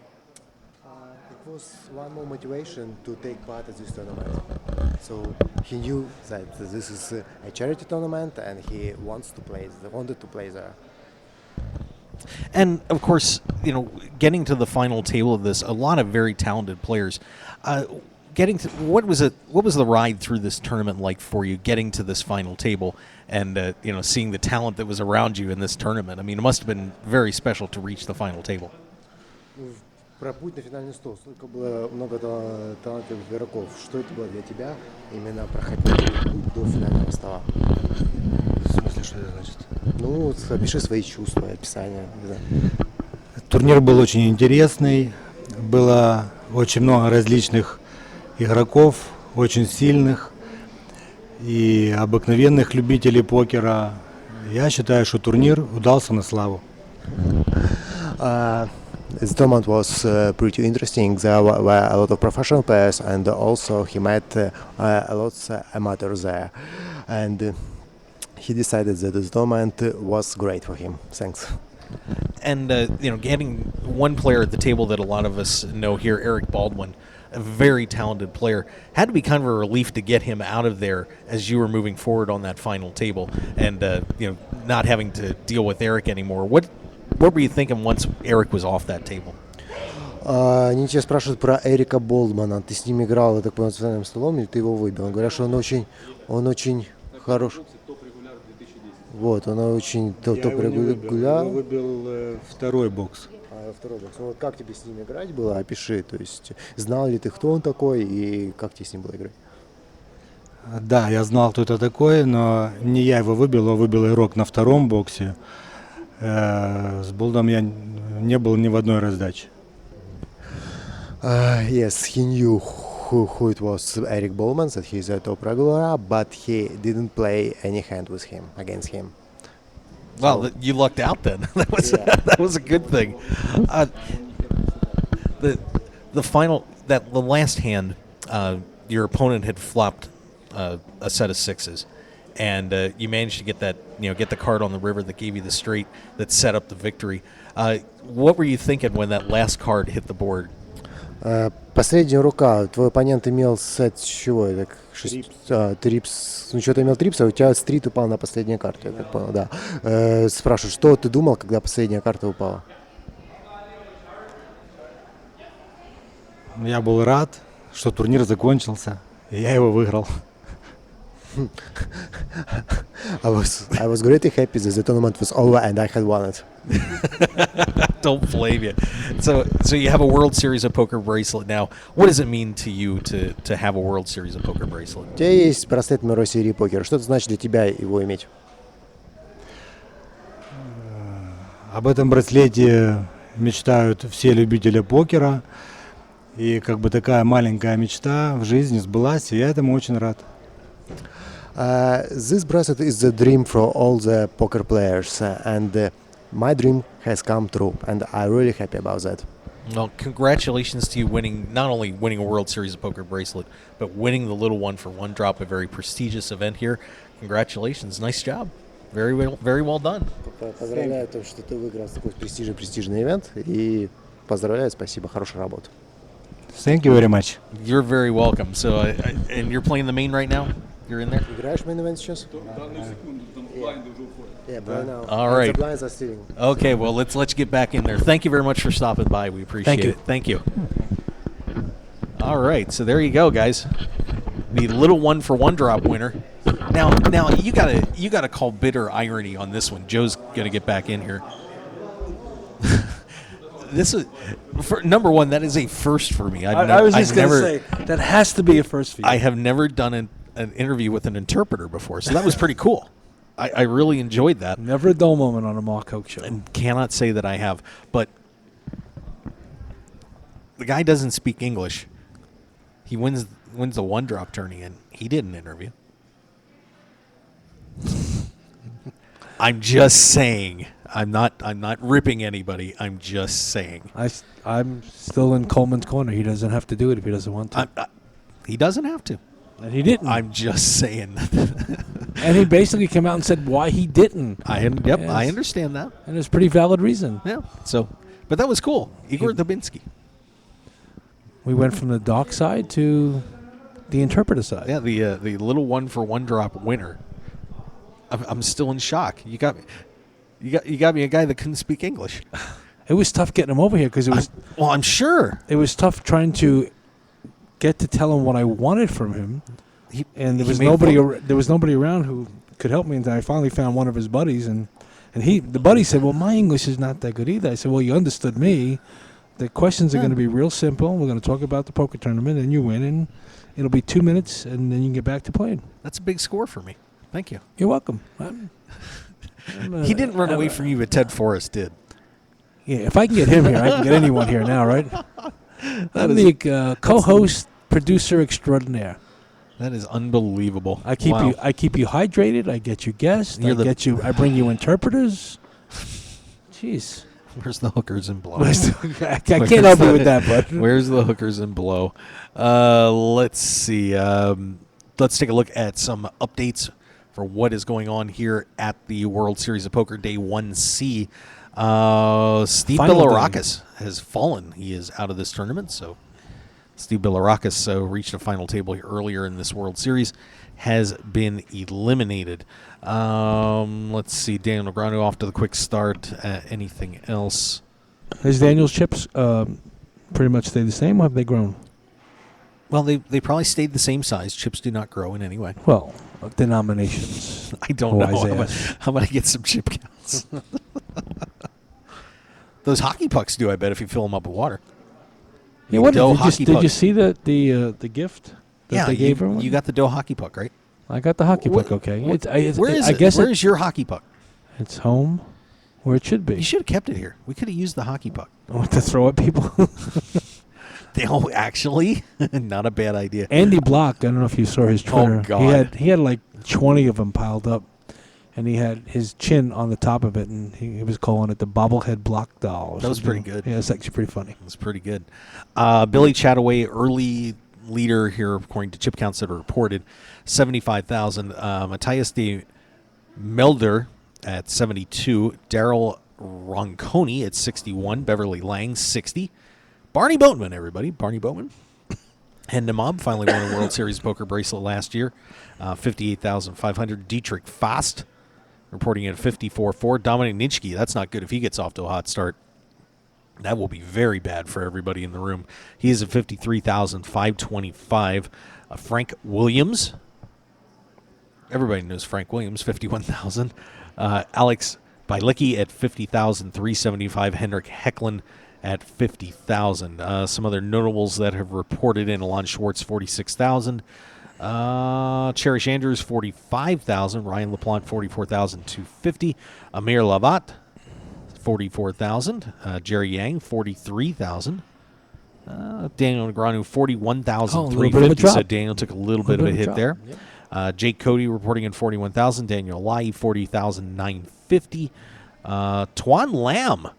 It was one more motivation to take part in this tournament. So he knew that this is a charity tournament, and he wanted to play there. And of course, getting to the final table of this, a lot of very talented players. What was the ride through this tournament like for you? Getting to this final table, and seeing the talent that was around you in this tournament. I mean, it must have been very special to reach the final table. Про путь на финальный стол. Столько было много талантливых игроков. Что это было для тебя именно проходить путь до финального стола? В смысле, что это значит? Ну, опиши свои чувства, описание. Турнир был очень интересный. Было очень много различных игроков, очень сильных и обыкновенных любителей покера. Я считаю, что турнир удался на славу. The tournament was pretty interesting. There were a lot of professional players, and also he met a lot of amateurs there. And he decided that the tournament was great for him. Thanks. And getting one player at the table that a lot of us know here, Eric Baldwin, a very talented player, had to be kind of a relief to get him out of there as you were moving forward on that final table, and not having to deal with Eric anymore. What were you thinking once Eric was off that table? Они тебя спрашивают про Эрика Болдмана. Ты с ним играл, я так понял, с финальным столом, или ты его выбил? Говорят, что он очень хорош. Вот, он очень топ-регуляр. Я выбил второй бокс. Второй бокс. Вот как тебе с ним играть было? Опиши. То есть знал ли ты, кто он такой, и как тебе с ним было играть? Да, я знал, кто это такой, но не я его выбил, а выбил игрок на втором боксе. С Болдом я не был ни в одной раздаче. Yes, he knew who it was, Eric Bowman, that he's a top regular, but he didn't play any hand with him, against him. Well, you lucked out then. That was a good thing. the last hand, your opponent had flopped a set of sixes, and you managed to get that, get the card on the river that gave you the straight that set up the victory. What were you thinking when that last card hit the board? Последняя рука. Твой оппонент имел сет чего? Трипс. Ну, что-то имел трипс, а у тебя стрит упал на последней карте, я так понял, да. Спрашивают, что ты думал, когда последняя карта упала? Я был рад, что турнир закончился, и я его выиграл. I was greatly happy that the tournament was over and I had won it. Don't blame you. So you have a World Series of Poker bracelet now. What does it mean to you to have a World Series of Poker bracelet? У тебя есть браслет мировой серии покера. Что это значит для тебя его иметь? Об этом браслете мечтают все любители покера. И как бы такая маленькая мечта в жизни сбылась, и я этому очень рад. This bracelet is the dream for all the poker players, and my dream has come true, and I'm really happy about that. Well, congratulations to you not only winning a World Series of Poker bracelet, but winning the little one for one drop, a very prestigious event here. Congratulations, nice job. Very well done. Поздравляю о том, что ты выиграл такой престижный ивент, и поздравляю, спасибо, хорошая работа. Thank you very much. You're very welcome. So, and you're playing the main right now? You're in there? Играешь main event сейчас? Yeah, right now. All right. The blinds are stealing. Okay, well, let's get back in there. Thank you very much for stopping by. We appreciate it. Thank you. All right, so there you go, guys. The little one for one drop winner. Now you gotta call bitter irony on this one. Joe's gonna get back in here. This is, for number one, that is a first for me. I was just going to say, that has to be a first for you. I have never done an interview with an interpreter before, so that was pretty cool. I really enjoyed that. Never a dull moment on a Mark Hoke show. And cannot say that I have. But the guy doesn't speak English. He wins the one-drop tourney, and he did an interview. I'm just saying. I'm not ripping anybody. I'm just saying. I'm still in Coleman's corner. He doesn't have to do it if he doesn't want to. He doesn't have to. And he didn't. I'm just saying. And he basically came out and said why he didn't. I understand that. And it's a pretty valid reason. Yeah. So, but that was cool. Igor Dubinsky. We went from the dark side to the interpreter side. Yeah, the little one for one drop winner. I'm still in shock. You got me. You got me a guy that couldn't speak English. It was tough getting him over here because it was. Well, I'm sure it was tough trying to get to tell him what I wanted from him, and there was nobody around who could help me. And I finally found one of his buddies, and the buddy said, "Well, my English is not that good either." I said, "Well, you understood me. The questions are going to be real simple. We're going to talk about the poker tournament, and you win, and it'll be 2 minutes, and then you can get back to playing." That's a big score for me. Thank you. You're welcome. He didn't run away from you, but Ted Forrest did. Yeah, if I can get him here, I can get anyone here now, right? I'm the co-host, producer extraordinaire. That is unbelievable. I keep you hydrated. I get you guests. I bring you interpreters. Jeez. Where's the hookers and blow? I can't help you with that, bud. Where's the hookers and blow? Let's see. Let's take a look at some updates for what is going on here at the World Series of Poker Day 1C. Steve Bilirakis has fallen. He is out of this tournament. So Steve Bilirakis reached a final table here earlier in this World Series, has been eliminated. Let's see. Daniel Negreanu off to the quick start. Anything else? Has Daniel's chips pretty much stayed the same, or have they grown? Well, they probably stayed the same size. Chips do not grow in any way. Well, denominations. I don't know. How about I get some chip counts? Those hockey pucks do, I bet, if you fill them up with water. Yeah, what did you see the gift that they gave everyone? You got the dough hockey puck, right? I got the hockey puck, okay. Where is it? Where's your hockey puck? It's home, where it should be. You should have kept it here. We could have used the hockey puck. To throw at people? Actually, not a bad idea. Andy Block, I don't know if you saw his Twitter. Oh, God. He had like 20 of them piled up. and he had his chin on the top of it, and he was calling it the bobblehead block doll. That was pretty good. Yeah, it's actually pretty funny. It was pretty good. Billy Chataway, early leader here, according to chip counts that are reported, 75,000. Matthias de Melder at 72. Daryl Ronconi at 61. Beverly Lang, 60. Barney Boatman, everybody. Barney Boatman. And Namob finally won a World Series poker bracelet last year, 58,500. Dietrich Fast reporting at 54.4. Dominic Nitschke, that's not good if he gets off to a hot start. That will be very bad for everybody in the room. He is at 53,525. Frank Williams. Everybody knows Frank Williams, 51,000. Alex Bielicki at 50,375. Henrik Hecklin at 50,000. Some other notables that have reported in: Alon Schwartz, 46,000. Cherish Andrews, 45,000. Ryan LaPlante, 44,250. Amir Lavat, 44,000. Jerry Yang, 43,000. Daniel Negreanu, 41,350. So Daniel took a little bit of a hit there. Yep. Jake Cody reporting in 41,000. Daniel Lai, 40,950. Tuan Lam.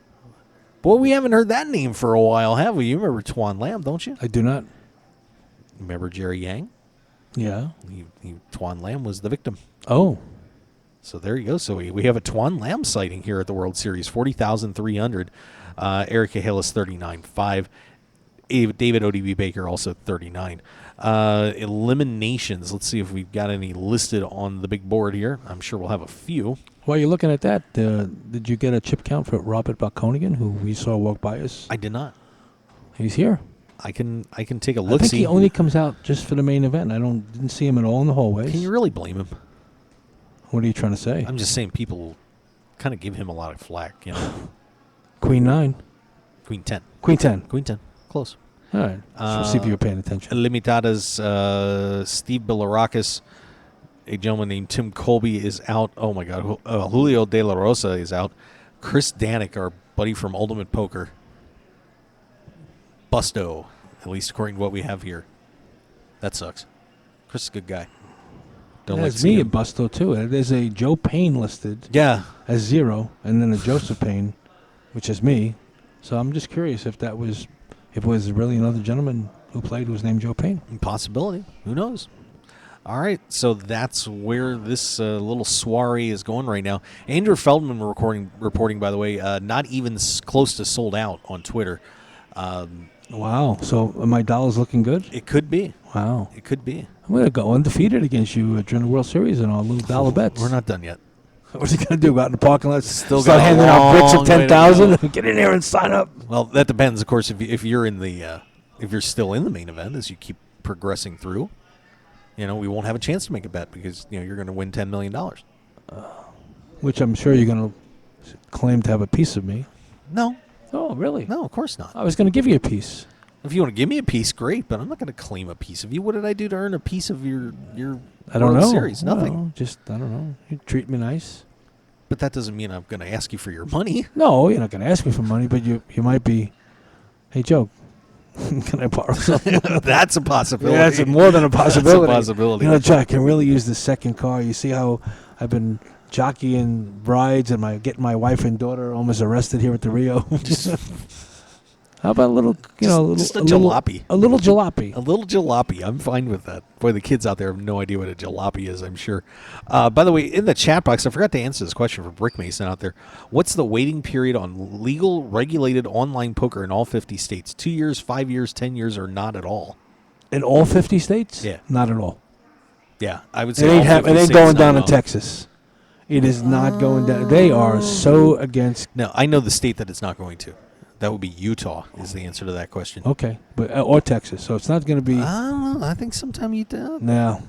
Boy, we haven't heard that name for a while, have we? You remember Tuan Lam, don't you? I do not. Remember Jerry Yang? Yeah. Tuan Lam was the victim. Oh. So there you go. So we have a Tuan Lam sighting here at the World Series, 40,300. Eric Cahalis, 39.5. David ODB Baker, also 39. Eliminations. Let's see if we've got any listed on the big board here. I'm sure we'll have a few. While you're looking at that, did you get a chip count for Robert Balconigan, who we saw walk by us? I did not. He's here. I can take a look. I think he only comes out just for the main event. I didn't see him at all in the hallways. Can you really blame him? What are you trying to say? I'm just saying people kind of give him a lot of flack, you know. Queen 9. Queen 10. Queen 10. Queen 10. Close. All right. So see if you were paying attention. Limitadas, Steve Bilirakis, a gentleman named Tim Colby is out. Oh, my God. Julio De La Rosa is out. Chris Danik, our buddy from Ultimate Poker. Busto, at least according to what we have here. That sucks. Chris is a good guy. There's me at Busto, too. There's a Joe Payne listed. Yeah. As 0, and then a Joseph Payne, which is me. So I'm just curious if it was really another gentleman who played who was named Joe Payne. Possibility. Who knows? All right, so that's where this little soiree is going right now. Andrew Feldman reporting, by the way, not even close to sold out on Twitter. Wow. So are my dollars looking good? It could be. Wow. It could be. I'm going to go undefeated against you during the World Series and our little dollar bets. We're not done yet. What's he going to do? Go out in the parking lot? Still start got handing out bricks of 10,000? Get in there and sign up. Well, that depends, of course, if you're in the if you're still in the main event as you keep progressing through. You know, we won't have a chance to make a bet because you're going to win $10 million. Which I'm sure you're going to claim to have a piece of me. No. Oh, really? No, of course not. I was going to give you a piece. If you want to give me a piece, great, but I'm not going to claim a piece of you. What did I do to earn a piece of your I don't World know. Series? Nothing. No, I don't know. You treat me nice. But that doesn't mean I'm going to ask you for your money. No, you're not going to ask me for money, but you might be, hey, Joe, can I borrow something? That's a possibility. Yeah, that's more than a possibility. That's a possibility. You know, Joe, I can really use the second car. You see how I've been jockeying brides and getting my wife and daughter almost arrested here at the Rio. How about a little, just a jalopy. A little jalopy. A little jalopy. I'm fine with that. Boy, the kids out there have no idea what a jalopy is, I'm sure. By the way, in the chat box, I forgot to answer this question for Brick Mason out there. What's the waiting period on legal, regulated online poker in all 50 states? 2 years, 5 years, 10 years, or not at all? In all 50 states? Yeah. Not at all. Yeah, I would say it ain't going down to Texas. It is not going down. They are so against. No, I know the state that it's not going to. That would be Utah is the answer to that question. Okay, but or Texas. So it's not going to be. I don't know. I think sometime you do. No.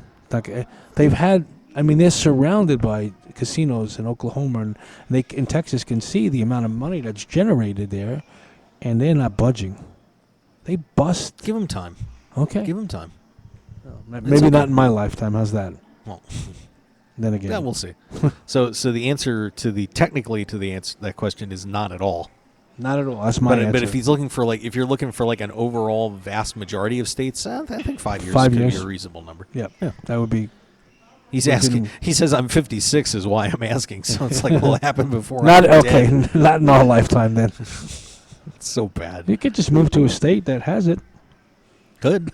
They've had, they're surrounded by casinos in Oklahoma, and they in Texas can see the amount of money that's generated there, and they're not budging. They bust. Give them time. Okay. Give them time. Maybe not in my lifetime. How's that? Well, then again. Yeah, we'll see. So the answer to that question is not at all. Not at all. That's my answer. But if he's looking for if you're looking for an overall vast majority of states, I think 5 years 5 could years be a reasonable number. Yep. Yeah. That would be He's asking. He says I'm 56 is why I'm asking. So it's like, will it happen before? Not I'm okay. dead? Not in our lifetime then. It's so bad. You could just move to a state that has it. Good.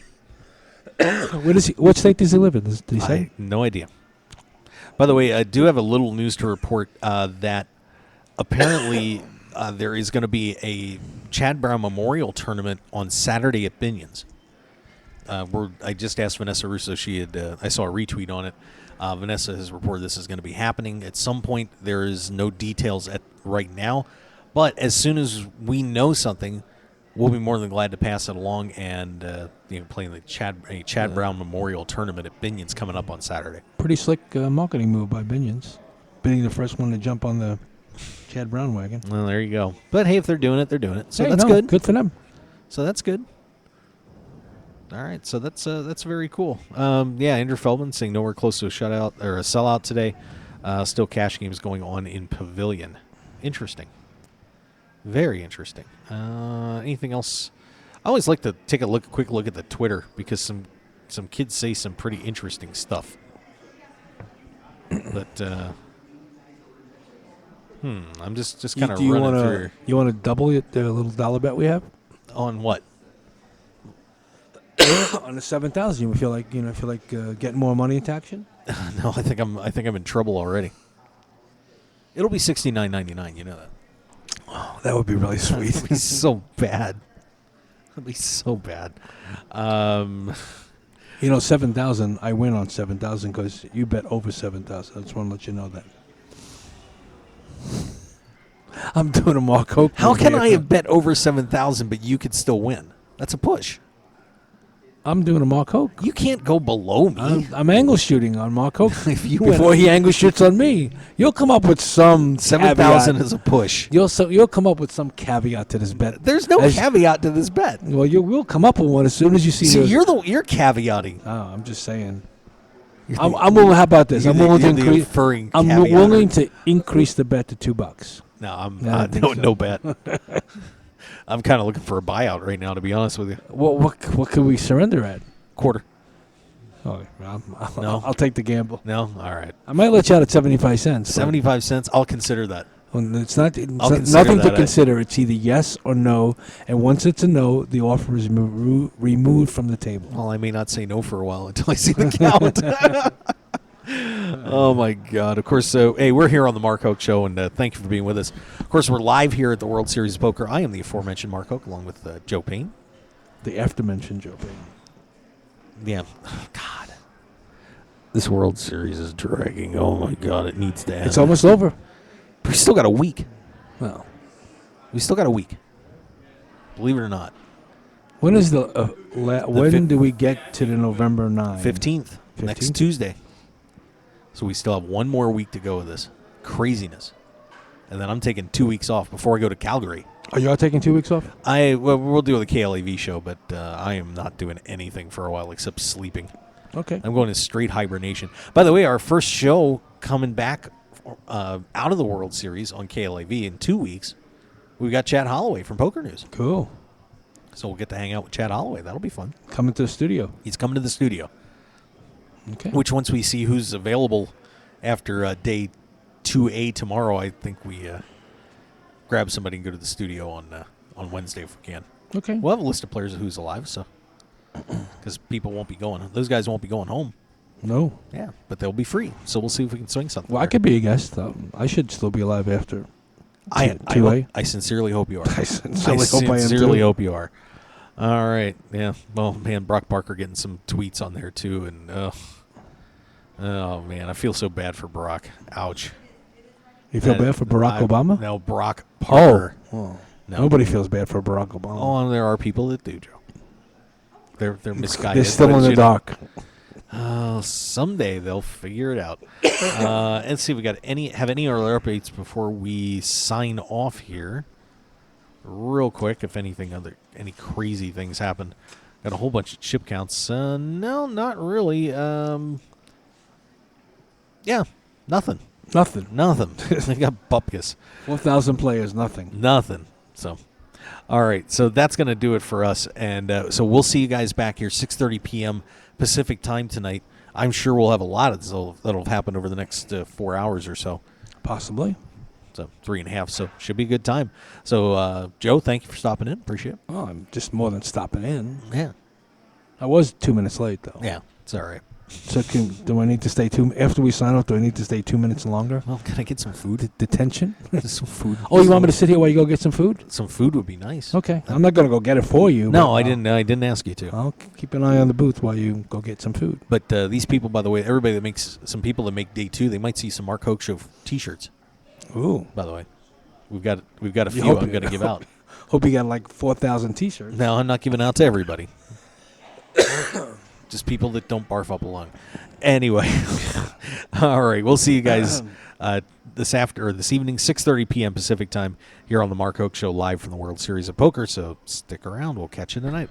What state does he live in? Did he say? No idea. By the way, I do have a little news to report that apparently there is going to be a Chad Brown Memorial Tournament on Saturday at Binion's. I just asked Vanessa Russo. I saw a retweet on it. Vanessa has reported this is going to be happening at some point. There is no details right now, but as soon as we know something, we'll be more than glad to pass it along and playing the Chad Brown Memorial Tournament at Binion's coming up on Saturday. Pretty slick marketing move by Binion's. Being the first one to jump on the Chad Brown wagon. Well, there you go. But hey, if they're doing it, they're doing it. So hey, that's good. Good for them. So that's good. All right, so that's very cool. Andrew Feldman saying nowhere close to a shutout or a sellout today. Still cash games going on in Pavilion. Interesting. Very interesting. Anything else? I always like to take a quick look at the Twitter because some kids say some pretty interesting stuff. But I'm just kind of running through. You want to double the little dollar bet we have on what? On the 7,000, you feel like getting more money into action? No, I think I'm in trouble already. It'll be $69.99. You know that. Oh, that would be really sweet. It'd be so bad. It'd be so bad. 7,000. I win on 7,000 because you bet over 7,000. I just want to let you know that. I'm doing a Mark Hoke. How can I have bet over 7,000, but you could still win? That's a push. I'm doing a Mark Hoke. You can't go below me. I'm angle shooting on Mark Hoke. If you before he angle shoots on me, you'll come up with some 7,000 is a push. You'll come up with some caveat to this bet. There's no caveat to this bet. Well, you will come up with one as soon as you see. So you're caveating. Oh, I'm just saying. I'm willing. How about this? I'm willing to increase. I'm willing to increase the bet to $2. No, I'm no bet. I'm kind of looking for a buyout right now, to be honest with you. What could we surrender at? Quarter. Oh, no. I'll take the gamble. No, all right. I might let you out at 75 cents. 75 cents. I'll consider that. It's nothing to consider. It's either yes or no, and once it's a no, the offer is removed from the table. Well, I may not say no for a while until I see the count. Oh, my God. Of course, hey, we're here on the Mark Hoke Show, and thank you for being with us. Of course, we're live here at the World Series of Poker. I am the aforementioned Mark Hoke, along with Joe Payne. The aftermentioned Joe Payne. Yeah. God. This World Series is dragging. Oh, my God. It needs to end. It's almost over. We still got a week. Well. We still got a week. Believe it or not. When is when do we get to the November 9? 15th. Next Tuesday. So we still have one more week to go with this craziness, and then I'm taking 2 weeks off before I go to Calgary. Are you all taking 2 weeks off? We'll do the KLAV show, but I am not doing anything for a while except sleeping. Okay. I'm going to straight hibernation. By the way, our first show coming back out of the World Series on KLAV in 2 weeks, we got Chad Holloway from Poker News. Cool. So we'll get to hang out with Chad Holloway. That'll be fun. Coming to the studio. He's coming to the studio. Okay. Which once we see who's available after day 2A tomorrow, I think we grab somebody and go to the studio on Wednesday if we can. Okay. We'll have a list of players of who's alive, so because people won't be going. Those guys won't be going home. No. Yeah, but they'll be free. So we'll see if we can swing something. Well, I could be a guest. I should still be alive after 2A. I sincerely hope you are. I sincerely hope you are. All right. Yeah. Well, man, Brock Parker getting some tweets on there too, and oh man, I feel so bad for Brock. Ouch. You feel bad for Barack Obama? No, Brock Parker. Oh. No. Nobody feels bad for Barack Obama. Oh, and there are people that do, Joe. They're misguided. They're still in the dark. Someday they'll figure it out. And see if we got any other updates before we sign off here. Real quick, if any crazy things happen. Got a whole bunch of chip counts. No, not really. Yeah, nothing. Nothing. They got bupkis. 4,000 players, nothing. Nothing. So, all right. So that's going to do it for us. And so we'll see you guys back here 6:30 p.m. Pacific time tonight. I'm sure we'll have a lot of this that'll happen over the next 4 hours or so. Possibly. So 3.5. So should be a good time. So Joe, thank you for stopping in. Appreciate it. Oh, I'm just more than stopping in. Yeah. I was 2 minutes late though. Yeah, it's all right. So do I need to stay after we sign off? Do I need to stay 2 minutes longer? Well, can I get some food? Detention? Some food. Oh, you want me to sit here while you go get some food? Some food would be nice. Okay, I'm not gonna go get it for you. No, but, I didn't. I didn't ask you to. I'll keep an eye on the booth while you go get some food. But these people, by the way, everybody that makes some people that make day 2, they might see some Mark Hoke Show T-shirts. Ooh, by the way, we've got a few I'm going to give out. Hope you got like 4,000 T-shirts. No, I'm not giving out to everybody. Just people that don't barf up a lung. Anyway, all right, we'll see you guys this evening, 6:30 p.m. Pacific time, here on the Mark Hoke Show, live from the World Series of Poker. So stick around. We'll catch you tonight.